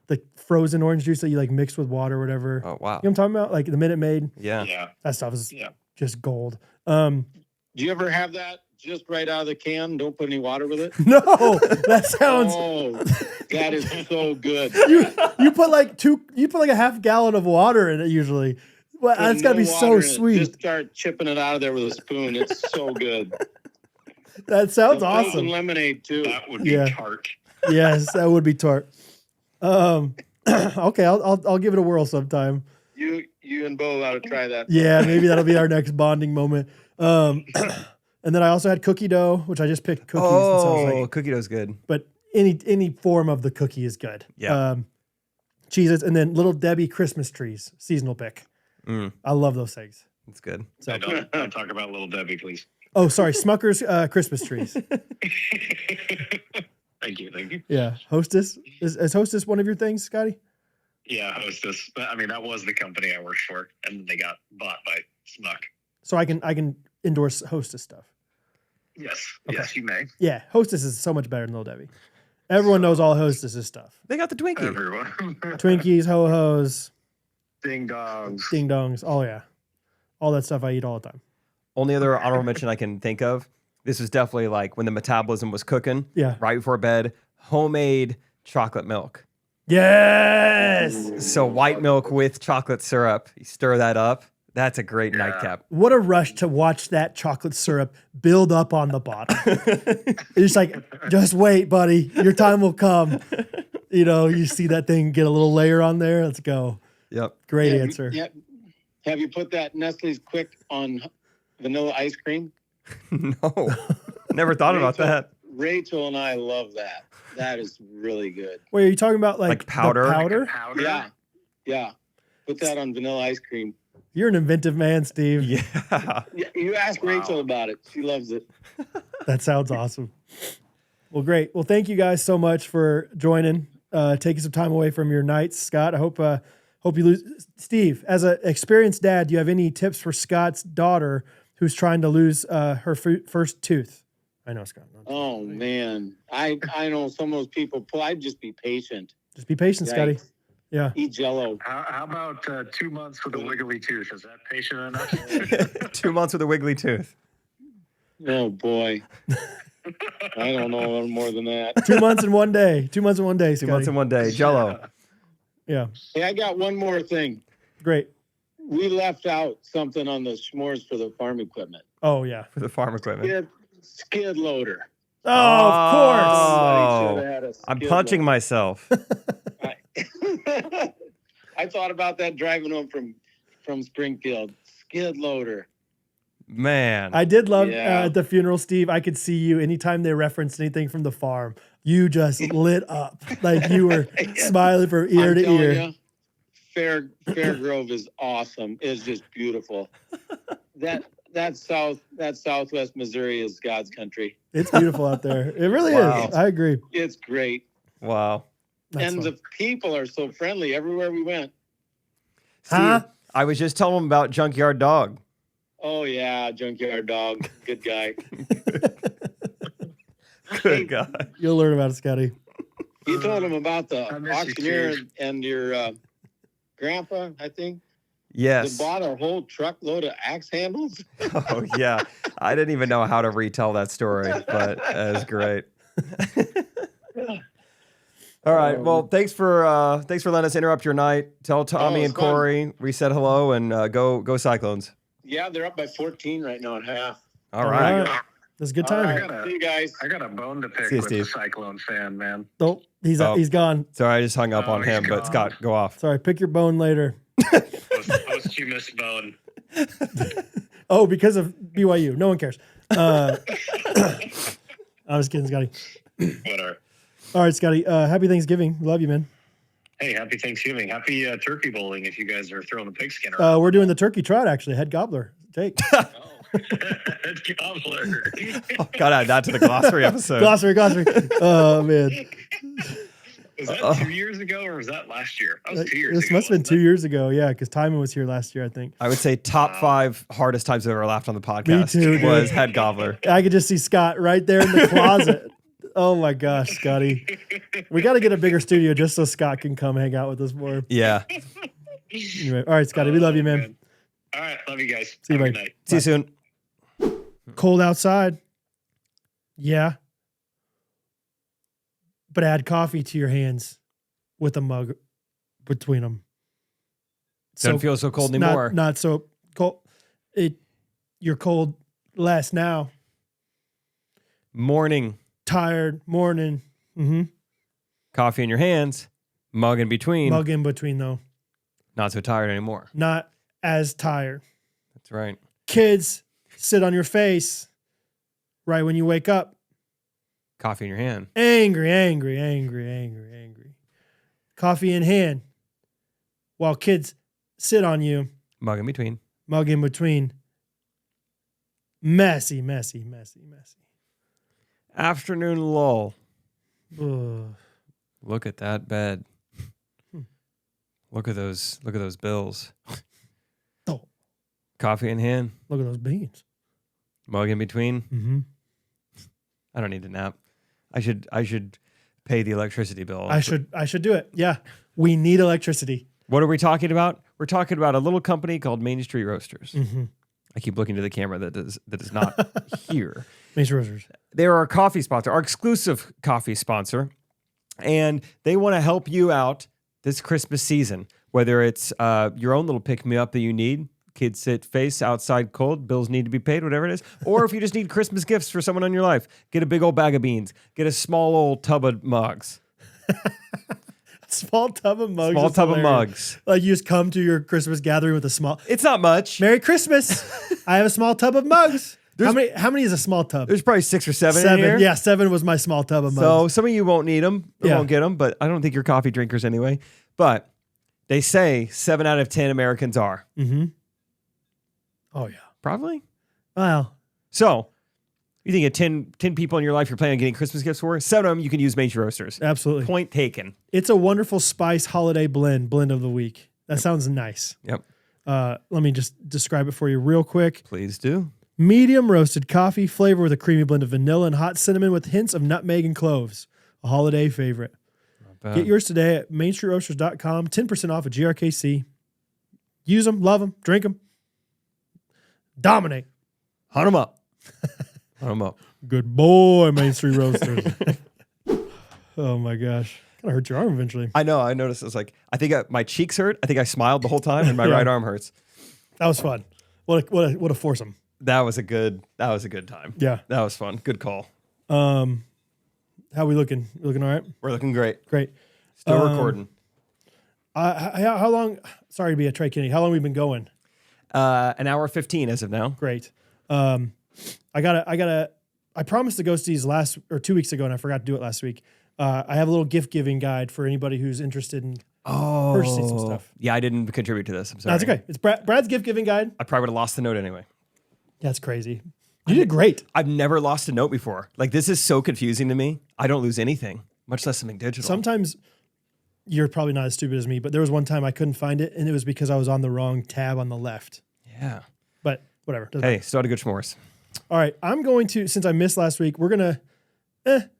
the frozen orange juice that you like mix with water or whatever. Oh, wow. You know what I'm talking about? Like the Minute Maid. Yeah. Yeah. That stuff is Yeah. just gold. Do you ever have that just right out of the can? Don't put any water with it? No, that sounds. Oh, that is so good. You put like a half gallon of water in it usually. Well, Put that's got to no be water so in it. sweet. Just start chipping it out of there with a spoon. It's so good. That sounds The awesome. frozen lemonade too. That would be Yeah. tart. Yes, that would be tart. Okay, I'll give it a whirl sometime. You and Bo ought to try that. Yeah, maybe that'll be our next bonding moment. And then I also had cookie dough, which I just picked cookies. And so I was like, Cookie dough's good. but any form of the cookie is good. Yeah. Cheeses, and then Little Debbie Christmas trees, seasonal pick. I love those things. It's good. So, Don't talk about Little Debbie, please. oh, sorry, Smucker's Christmas trees. Thank you. Yeah, Hostess is Hostess one of your things, Scotty? Yeah, Hostess. But I mean, that was the company I worked for, and they got bought by Smuck. So I can endorse Hostess stuff. Yes, Okay. yes, you may. Yeah, Hostess is so much better than Little Debbie. Everyone knows all Hostess's stuff. They got the Twinkie. Everyone. Twinkies, ho-hos, Ding dongs. ding dongs. Oh yeah, all that stuff I eat all the time. Only other honorable mention I can think of. This was definitely like when the metabolism was cooking. Yeah. Right before bed, homemade chocolate milk. Yes. So white milk with chocolate syrup. You stir that up. That's a great nightcap. What a rush to watch that chocolate syrup build up on the bottom. It's like, just wait, buddy. Your time will come. You know, you see that thing get a little layer on there. Let's go. Yep. Great Yeah, answer. Yeah. Have you put that Nestle's Quick on vanilla ice cream? No. Never thought about that. Rachel and I love that. That is really good. Wait, are you talking about like powder? the powder? Powder. Yeah. Yeah. Put that on vanilla ice cream. You're an inventive man, Steve. Yeah. Yeah, you ask Rachel about it. She loves it. That sounds awesome. Well, great. Well, thank you guys so much for joining, taking some time away from your nights. Scott, I hope you lose. Steve, as an experienced dad, do you have any tips for Scott's daughter who's trying to lose her first tooth? I know, Scott. Oh, man. I know some of those people. I'd just be patient. Just be patient, Scotty. Yikes. Yeah. Eat Jell-O. How about 2 months with a wiggly tooth? Is that patient enough? 2 months with a wiggly tooth. Oh, boy. I don't know more than that. 2 months and 1 day. 2 months and 1 day, 2 months Scotty. in 1 day. Jello. Yeah. Hey, I got one more thing. Great. We left out something on the Shmores for the farm equipment. Oh, yeah. For the farm equipment. Skid loader. Oh, of course. Somebody should have had a I'm skid punching loader. myself. I thought about that driving home from Springfield. Skid loader. Man. I did love Yeah. at the funeral, Steve. I could see you anytime they referenced anything from the farm. You just lit up like you were smiling from ear I'm to telling ear. ya, Fairgrove is awesome. It's just beautiful. That Southwest Missouri is God's country. It's beautiful out there. It really Wow. is. I agree. It's great. Wow. That's And fun. the people are so friendly everywhere we went. Steve, Huh? I was just telling him about Junkyard Dog. Oh yeah, Junkyard Dog, good guy. Good guy. You'll learn about it, Scotty. You told him about the I miss you, auctioneer Steve. and your grandpa, I think. Yes. They bought a whole truckload of axe handles. Oh yeah. I didn't even know how to retell that story, but it was great. All right. Well, thanks for letting us interrupt your night. Tell Tommy it's and fun. Corey we said hello and go Cyclones. Yeah, they're up by 14 right now at half. All right. That's a good All time. right, see you guys. I got a bone to pick See you, with the Steve. Cyclone fan, man. Oh, he's gone. Sorry, I just hung up Oh, on him, he's but gone. Scott, go off. Sorry, pick your bone later. Posthumous bone. Oh, because of BYU. No one cares. I was kidding, Scotty. Whatever. All right, Scotty. Happy Thanksgiving. Love you, man. Hey, happy Thanksgiving. Happy turkey bowling if you guys are throwing the pigskin around. We're doing the turkey trot, actually. Head gobbler Take. Oh, it's Gobbler. Gotta add that to the glossary episode. Glossary. Oh, man. Was that 2 years ago or was that last year? That was 2 years ago. This must have been 2 years ago. Yeah, because Timon was here last year, I think. I would say top 5 hardest times I've ever laughed on the podcast. Me too, dude. Was head gobbler. I could just see Scott right there in the closet. Oh my gosh, Scotty. We got to get a bigger studio just so Scott can come hang out with us more. Yeah. Anyway, all right, Scotty, we love you, man. All right, love you guys. See you, Have a buddy. good night. See you soon. Cold outside. Yeah. But add coffee to your hands with a mug between them. Doesn't feel so cold anymore. Not so cold. You're cold less now. Morning. Tired morning. Mm-hmm. Coffee in your hands. Mug in between. Mug in between, though. Not so tired anymore. Not as tired. That's right. Kids, sit on your face right when you wake up. Coffee in your hand. Angry. Coffee in hand. While kids sit on you. Mug in between. Mug in between. Messy. Afternoon lull. Ugh. Look at that bed. Look at those bills. Oh, Coffee in hand. look at those beans. Mug in between. Mm-hmm. I don't need to nap. I should pay the electricity bill. I should do it. Yeah. We need electricity. What are we talking about? We're talking about a little company called Main Street Roasters. Mm-hmm. I keep looking to the camera that is not here. Major Roasters. They're our coffee sponsor, our exclusive coffee sponsor, and they want to help you out this Christmas season. Whether it's your own little pick-me-up that you need, kids sit face outside cold, bills need to be paid, whatever it is, or if you just need Christmas gifts for someone in your life, get a big old bag of beans, get a small old tub of mugs. Small tub of mugs. Small is tub of hilarious. mugs. Like you just come to your Christmas gathering with a small. It's not much. Merry Christmas. I have a small tub of mugs. How many is a small tub? There's probably 6 or 7 in here. Yeah, 7 was my small tub of mugs. So some of you won't need them. Yeah. Won't get them, but I don't think you're coffee drinkers anyway. But they say 7 out of 10 Americans are. Mm-hmm. Oh, yeah. Probably. Well. So you think of 10 people in your life you're planning on getting Christmas gifts for? 7 of them you can use Major Roasters. Absolutely. Point taken. It's a wonderful spice holiday blend of the week. That sounds nice. Yep. Let me just describe it for you real quick. Please do. Medium roasted coffee flavor with a creamy blend of vanilla and hot cinnamon with hints of nutmeg and cloves. A holiday favorite. Get yours today at mainstreetroasters.com. 10% off at GRKC. Use them, love them, drink them. Dominate. Hunt them up. Hunt them up. Good boy, Main Street Roasters. Oh my gosh. Gonna hurt your arm eventually. I know. I noticed. It's like, I think my cheeks hurt. I think I smiled the whole time and my right arm hurts. That was fun. What a foursome. That was a good time. Yeah. That was fun. Good call. How we looking? You looking all right? We're looking great. Great. Still recording. How long? Sorry to be a Trey Kinney. How long have we been going? An hour 15 as of now. Great. I promised the Ghosties 2 weeks ago, and I forgot to do it last week. I have a little gift giving guide for anybody who's interested in purchasing some stuff. Yeah, I didn't contribute to this. I'm sorry. That's okay. It's Brad's gift giving guide. I probably would have lost the note anyway. That's crazy. You did great. I've never lost a note before. Like, this is so confusing to me. I don't lose anything, much less something digital. Sometimes you're probably not as stupid as me, but there was one time I couldn't find it, and it was because I was on the wrong tab on the left. Yeah. But whatever. Hey, still had a good Shmores. All right. I'm going to, since I missed last week, we're going to,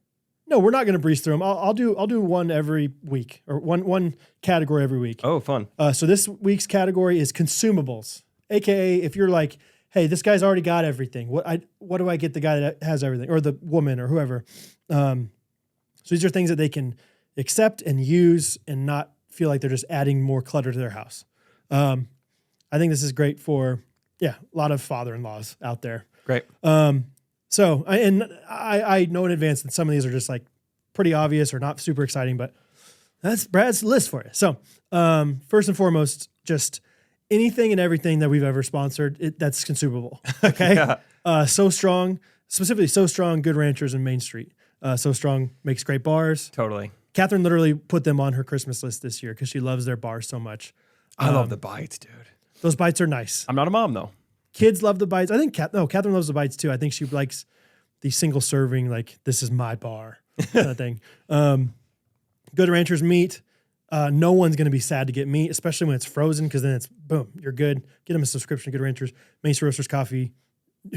no, we're not going to breeze through them. I'll do one every week, or one category every week. Oh, fun. So this week's category is consumables, AKA if you're like, hey, this guy's already got everything. What do I get the guy that has everything, or the woman, or whoever? So these are things that they can accept and use and not feel like they're just adding more clutter to their house. I think this is great for, a lot of father-in-laws out there. Great. So I know in advance that some of these are just like pretty obvious or not super exciting, but that's Brad's list for you. So first and foremost, just anything and everything that we've ever sponsored, that's consumable. Okay. Yeah. So Strong, specifically So Strong, Good Ranchers and Main Street. So Strong makes great bars. Totally. Catherine literally put them on her Christmas list this year because she loves their bars so much. I love the bites, dude. Those bites are nice. I'm not a mom, though. Kids love the bites. I think Catherine loves the bites too. I think she likes the single serving, like this is my bar kind of thing. Good Ranchers meat. No one's going to be sad to get meat, especially when it's frozen, because then it's boom, you're good. Get them a subscription to Good Ranchers. Main Street Roasters coffee.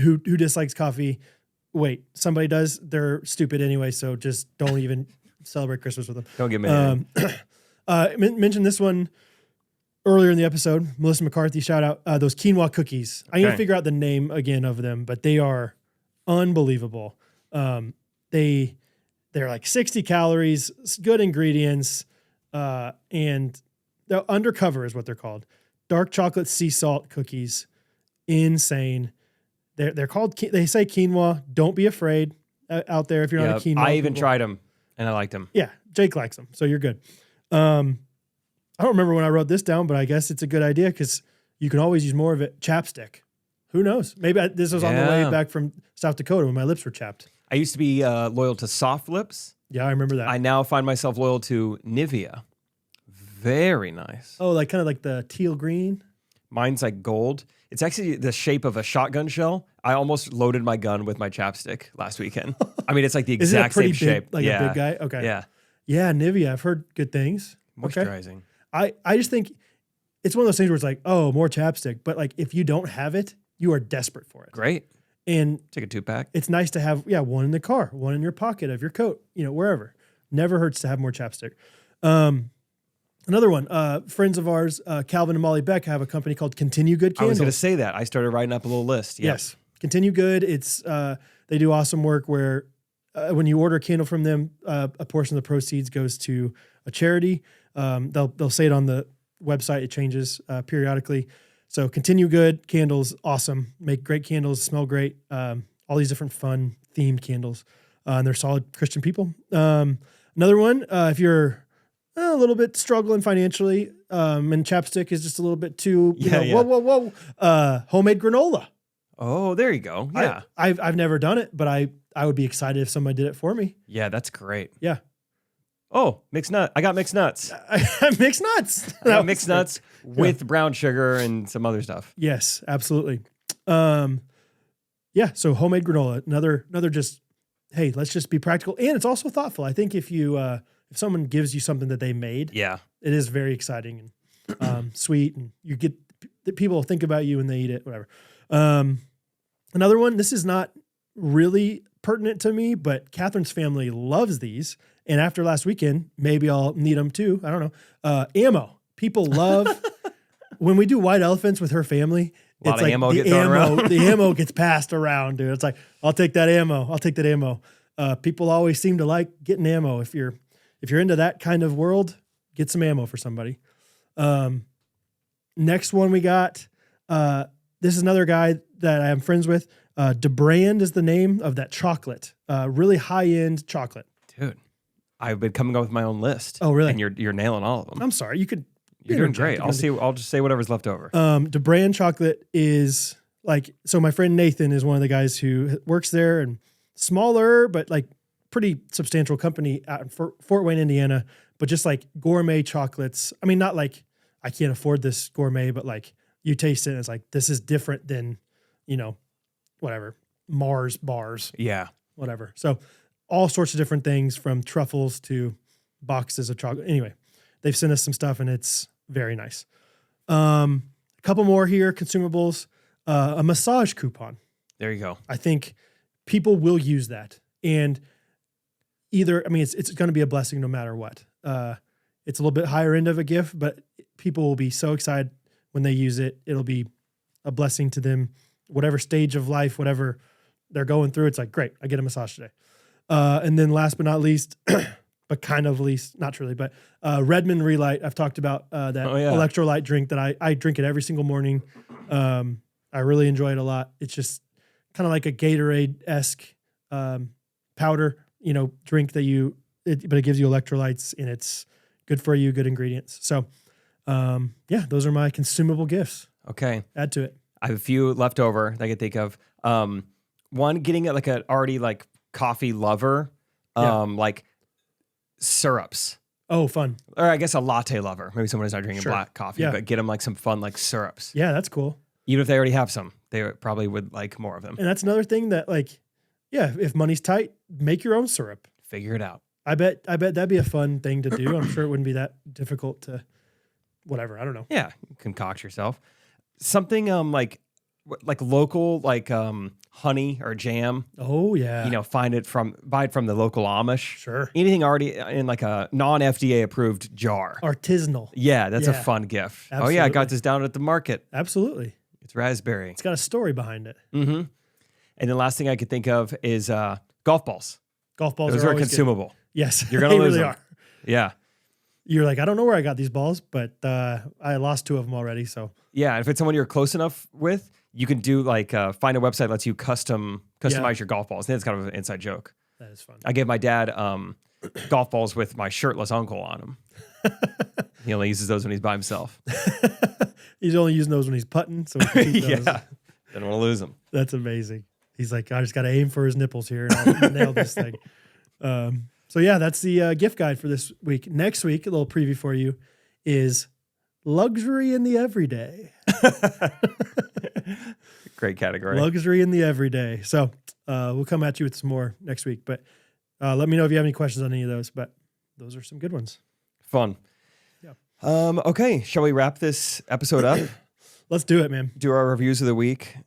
Who dislikes coffee? Wait, somebody does. They're stupid anyway, so just don't even celebrate Christmas with them. Don't get mad. Mentioned this one earlier in the episode. Melissa McCarthy, shout out. Those quinoa cookies. I need to figure out the name again of them, but they are unbelievable. They're like 60 calories, good ingredients, and the undercover is what they're called. Dark chocolate sea salt cookies. Insane. They're called, they say quinoa. Don't be afraid out there if you're not a quinoa. I even tried them and I liked them. Yeah, Jake likes them, so you're good. I don't remember when I wrote this down, but I guess it's a good idea because you can always use more of it. Chapstick. Who knows? Maybe this was on the way back from South Dakota when my lips were chapped. I used to be loyal to Soft Lips. Yeah, I remember that. I now find myself loyal to Nivea. Very nice. Oh, like kind of like the teal green? Mine's like gold. It's actually the shape of a shotgun shell. I almost loaded my gun with my chapstick last weekend. I mean, it's like the exact same shape. Like a big guy? Okay. Yeah. Yeah, Nivea. I've heard good things. Moisturizing. Okay. I just think it's one of those things where it's like, oh, more chapstick. But like if you don't have it, you are desperate for it. Great. And take a 2-pack. It's nice to have, one in the car, one in your pocket of your coat, wherever. Never hurts to have more chapstick. Another one, friends of ours, Calvin and Molly Beck, have a company called Continue Good Candles. I was going to say that. I started writing up a little list. Yep. Yes. Continue Good. It's they do awesome work where when you order a candle from them, a portion of the proceeds goes to a charity. They'll say it on the website. It changes periodically. So Continue Good Candles, awesome. Make great candles, smell great. All these different fun themed candles. And they're solid Christian people. Another one, if you're a little bit struggling financially, and chapstick is just a little bit too, whoa. Homemade granola. Oh, there you go. Yeah. I've never done it, but I would be excited if somebody did it for me. Yeah, that's great. Yeah. Oh, mixed nut. I got mixed nuts. Mixed nuts. I got mixed nuts with brown sugar and some other stuff. Yes, absolutely. Yeah. So homemade granola, another just, hey, let's just be practical. And it's also thoughtful. I think if you, if someone gives you something that they made, it is very exciting and sweet, and you get the people think about you and they eat it, whatever. Another one, this is not really pertinent to me, but Catherine's family loves these. And after last weekend, maybe I'll need them too. I don't know. Ammo. People love when we do white elephants with her family. It's like the ammo gets passed around, dude. It's like, I'll take that ammo. People always seem to like getting ammo. If you're into that kind of world, get some ammo for somebody. Next one we got, this is another guy that I am friends with. DeBrand is the name of that chocolate. Really high-end chocolate. Dude, I've been coming up with my own list. Oh, really? And you're nailing all of them. I'm sorry. You're doing great. I'll just say whatever's left over. DeBrand chocolate is like, so my friend Nathan is one of the guys who works there, and smaller, but like pretty substantial company out in Fort Wayne, Indiana, but just like gourmet chocolates. I mean, not like I can't afford this gourmet, but like you taste it and it's like, this is different than, whatever, Mars bars. Yeah. Whatever. So all sorts of different things from truffles to boxes of chocolate. Anyway, they've sent us some stuff and it's very nice. A couple more here, consumables, a massage coupon. There you go. I think people will use that. And it's going to be a blessing no matter what. It's a little bit higher end of a gift, but people will be so excited when they use it. It'll be a blessing to them, whatever stage of life, whatever they're going through. It's like, great, I get a massage today. And then last but not least, but kind of least, not truly, but Redmond Relight. I've talked about that electrolyte drink that I drink it every single morning. I really enjoy it a lot. It's just kind of like a Gatorade-esque powder, drink that but it gives you electrolytes and it's good for you, good ingredients. So, those are my consumable gifts. Okay. Add to it. I have a few left over that I can think of. One, getting like an already like coffee lover, like syrups. Oh, fun. Or I guess a latte lover. Maybe someone who's not drinking black coffee, but get them like some fun like syrups. Yeah, that's cool. Even if they already have some, they probably would like more of them. And that's another thing that, like, yeah, if money's tight, make your own syrup. Figure it out. I bet that'd be a fun thing to do. I'm sure it wouldn't be that difficult to, whatever. I don't know. Yeah, concoct yourself something like local, like honey or jam. Oh yeah. Buy it from the local Amish. Sure. Anything already in like a non-FDA approved jar. Artisanal. Yeah, that's a fun gift. Absolutely. Oh yeah, I got this down at the market. Absolutely. It's raspberry. It's got a story behind it. Mm-hmm. And the last thing I could think of is golf balls. Golf balls Those are consumable. Good. Yes, you're gonna lose really them. are. Yeah. You're like, I don't know where I got these balls, but I lost 2 of them already. So yeah, and if it's someone you're close enough with, you can do like find a website that lets you customize your golf balls. I think it's kind of an inside joke. That is fun. I gave my dad golf balls with my shirtless uncle on them. He only uses those when he's by himself. He's only using those when he's putting. So he can keep those. Yeah, didn't want to lose them. That's amazing. He's like, I just got to aim for his nipples here and I'll nail this thing. So yeah, that's the gift guide for this week. Next week, a little preview for you is luxury in the everyday. Great category. Luxury in the everyday. So we'll come at you with some more next week. But let me know if you have any questions on any of those. But those are some good ones. Fun. Yeah. Okay, shall we wrap this episode up? Let's do it, man. Do our reviews of the week.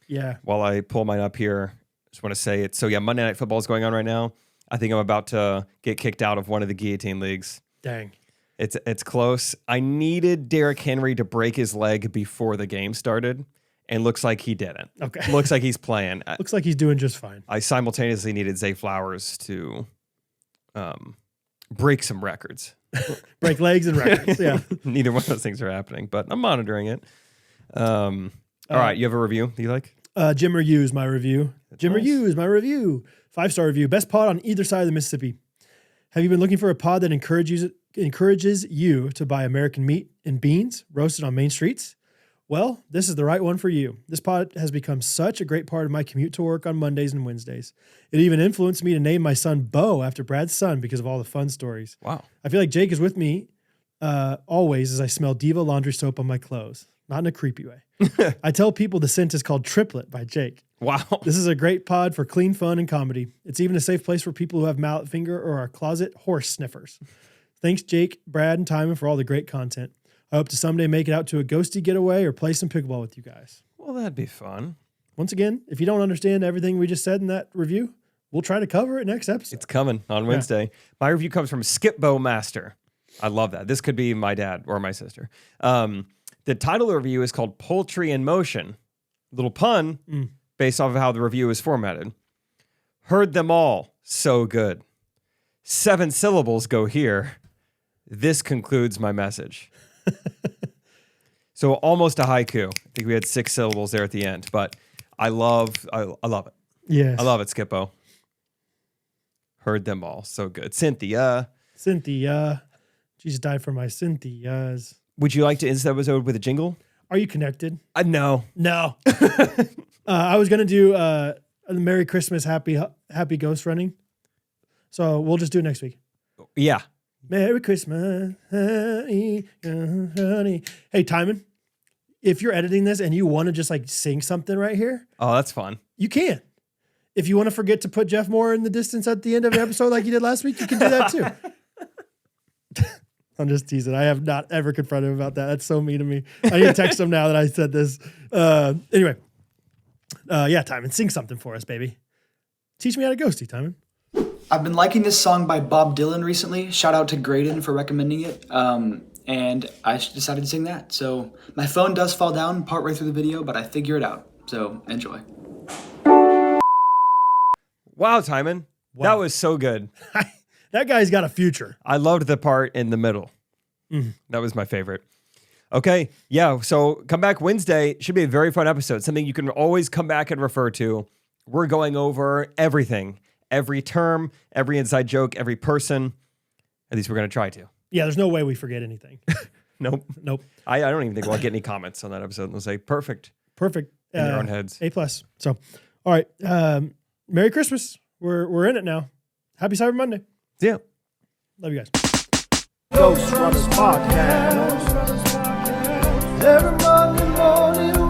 Yeah. While I pull mine up here, just want to say it. So yeah, Monday Night Football is going on right now. I think I'm about to get kicked out of one of the guillotine leagues. Dang. It's close. I needed Derrick Henry to break his leg before the game started, and looks like he didn't. Okay. Looks like he's playing. Looks like he's doing just fine. I simultaneously needed Zay Flowers to break some records. Break legs and records, yeah. Neither one of those things are happening, but I'm monitoring it. All right, you have a review you like? Jim Reviews, my review. That's Jim nice. Reviews, my review. 5-star review. Best pod on either side of the Mississippi. Have you been looking for a pod that encourages you to buy American meat and beans roasted on main streets? Well, this is the right one for you. This pod has become such a great part of my commute to work on Mondays and Wednesdays. It even influenced me to name my son Bo after Brad's son because of all the fun stories. Wow. I feel like Jake is with me always as I smell Diva laundry soap on my clothes. Not in a creepy way. I tell people the scent is called Triplet by Jake. Wow. This is a great pod for clean fun and comedy. It's even a safe place for people who have mallet finger or are closet horse sniffers. Thanks, Jake, Brad, and Timon for all the great content. I hope to someday make it out to a ghosty getaway or play some pickleball with you guys. Well, that'd be fun. Once again, if you don't understand everything we just said in that review, we'll try to cover it next episode. It's coming on Wednesday. My review comes from Skipbo Master. I love that. This could be my dad or my sister. The title of the review is called Poultry in Motion. Little pun based off of how the review is formatted. Heard them all. So good. 7 syllables go here. This concludes my message. So almost a haiku. I think we had 6 syllables there at the end, but I love it. Yes. I love it, Skippo. Heard them all. So good. Cynthia. Jesus died for my Cynthias. Would you like to end this episode with a jingle? Are you connected? No. No. I was going to do a Merry Christmas, Happy Ghost Running. So we'll just do it next week. Yeah. Merry Christmas, honey. Hey, Timon, if you're editing this and you want to just like sing something right here, Oh, that's fun. you can. If you want to forget to put Jeff Moore in the distance at the end of the episode like you did last week, you can do that too. I'm just teasing. I have not ever confronted him about that. That's so mean to me. I need to text him now that I said this. Anyway. Yeah, Timon, sing something for us, baby. Teach me how to ghosty, Timon. I've been liking this song by Bob Dylan recently. Shout out to Graydon for recommending it. And I decided to sing that. So my phone does fall down partway through the video, but I figure it out. So enjoy. Wow, Timon. Wow. That was so good. That guy's got a future. I loved the part in the middle. That was my favorite. Okay. Yeah. So come back Wednesday. Should be a very fun episode. Something you can always come back and refer to. We're going over everything. Every term, every inside joke, every person. At least we're going to try to. Yeah, there's no way we forget anything. Nope. I don't even think we'll get any comments on that episode. They'll say, perfect. Perfect. In their own heads. A+. So, all right. Merry Christmas. We're in it now. Happy Cyber Monday. Yeah. Love you guys. Ghostrunners Podcast. Every Monday all new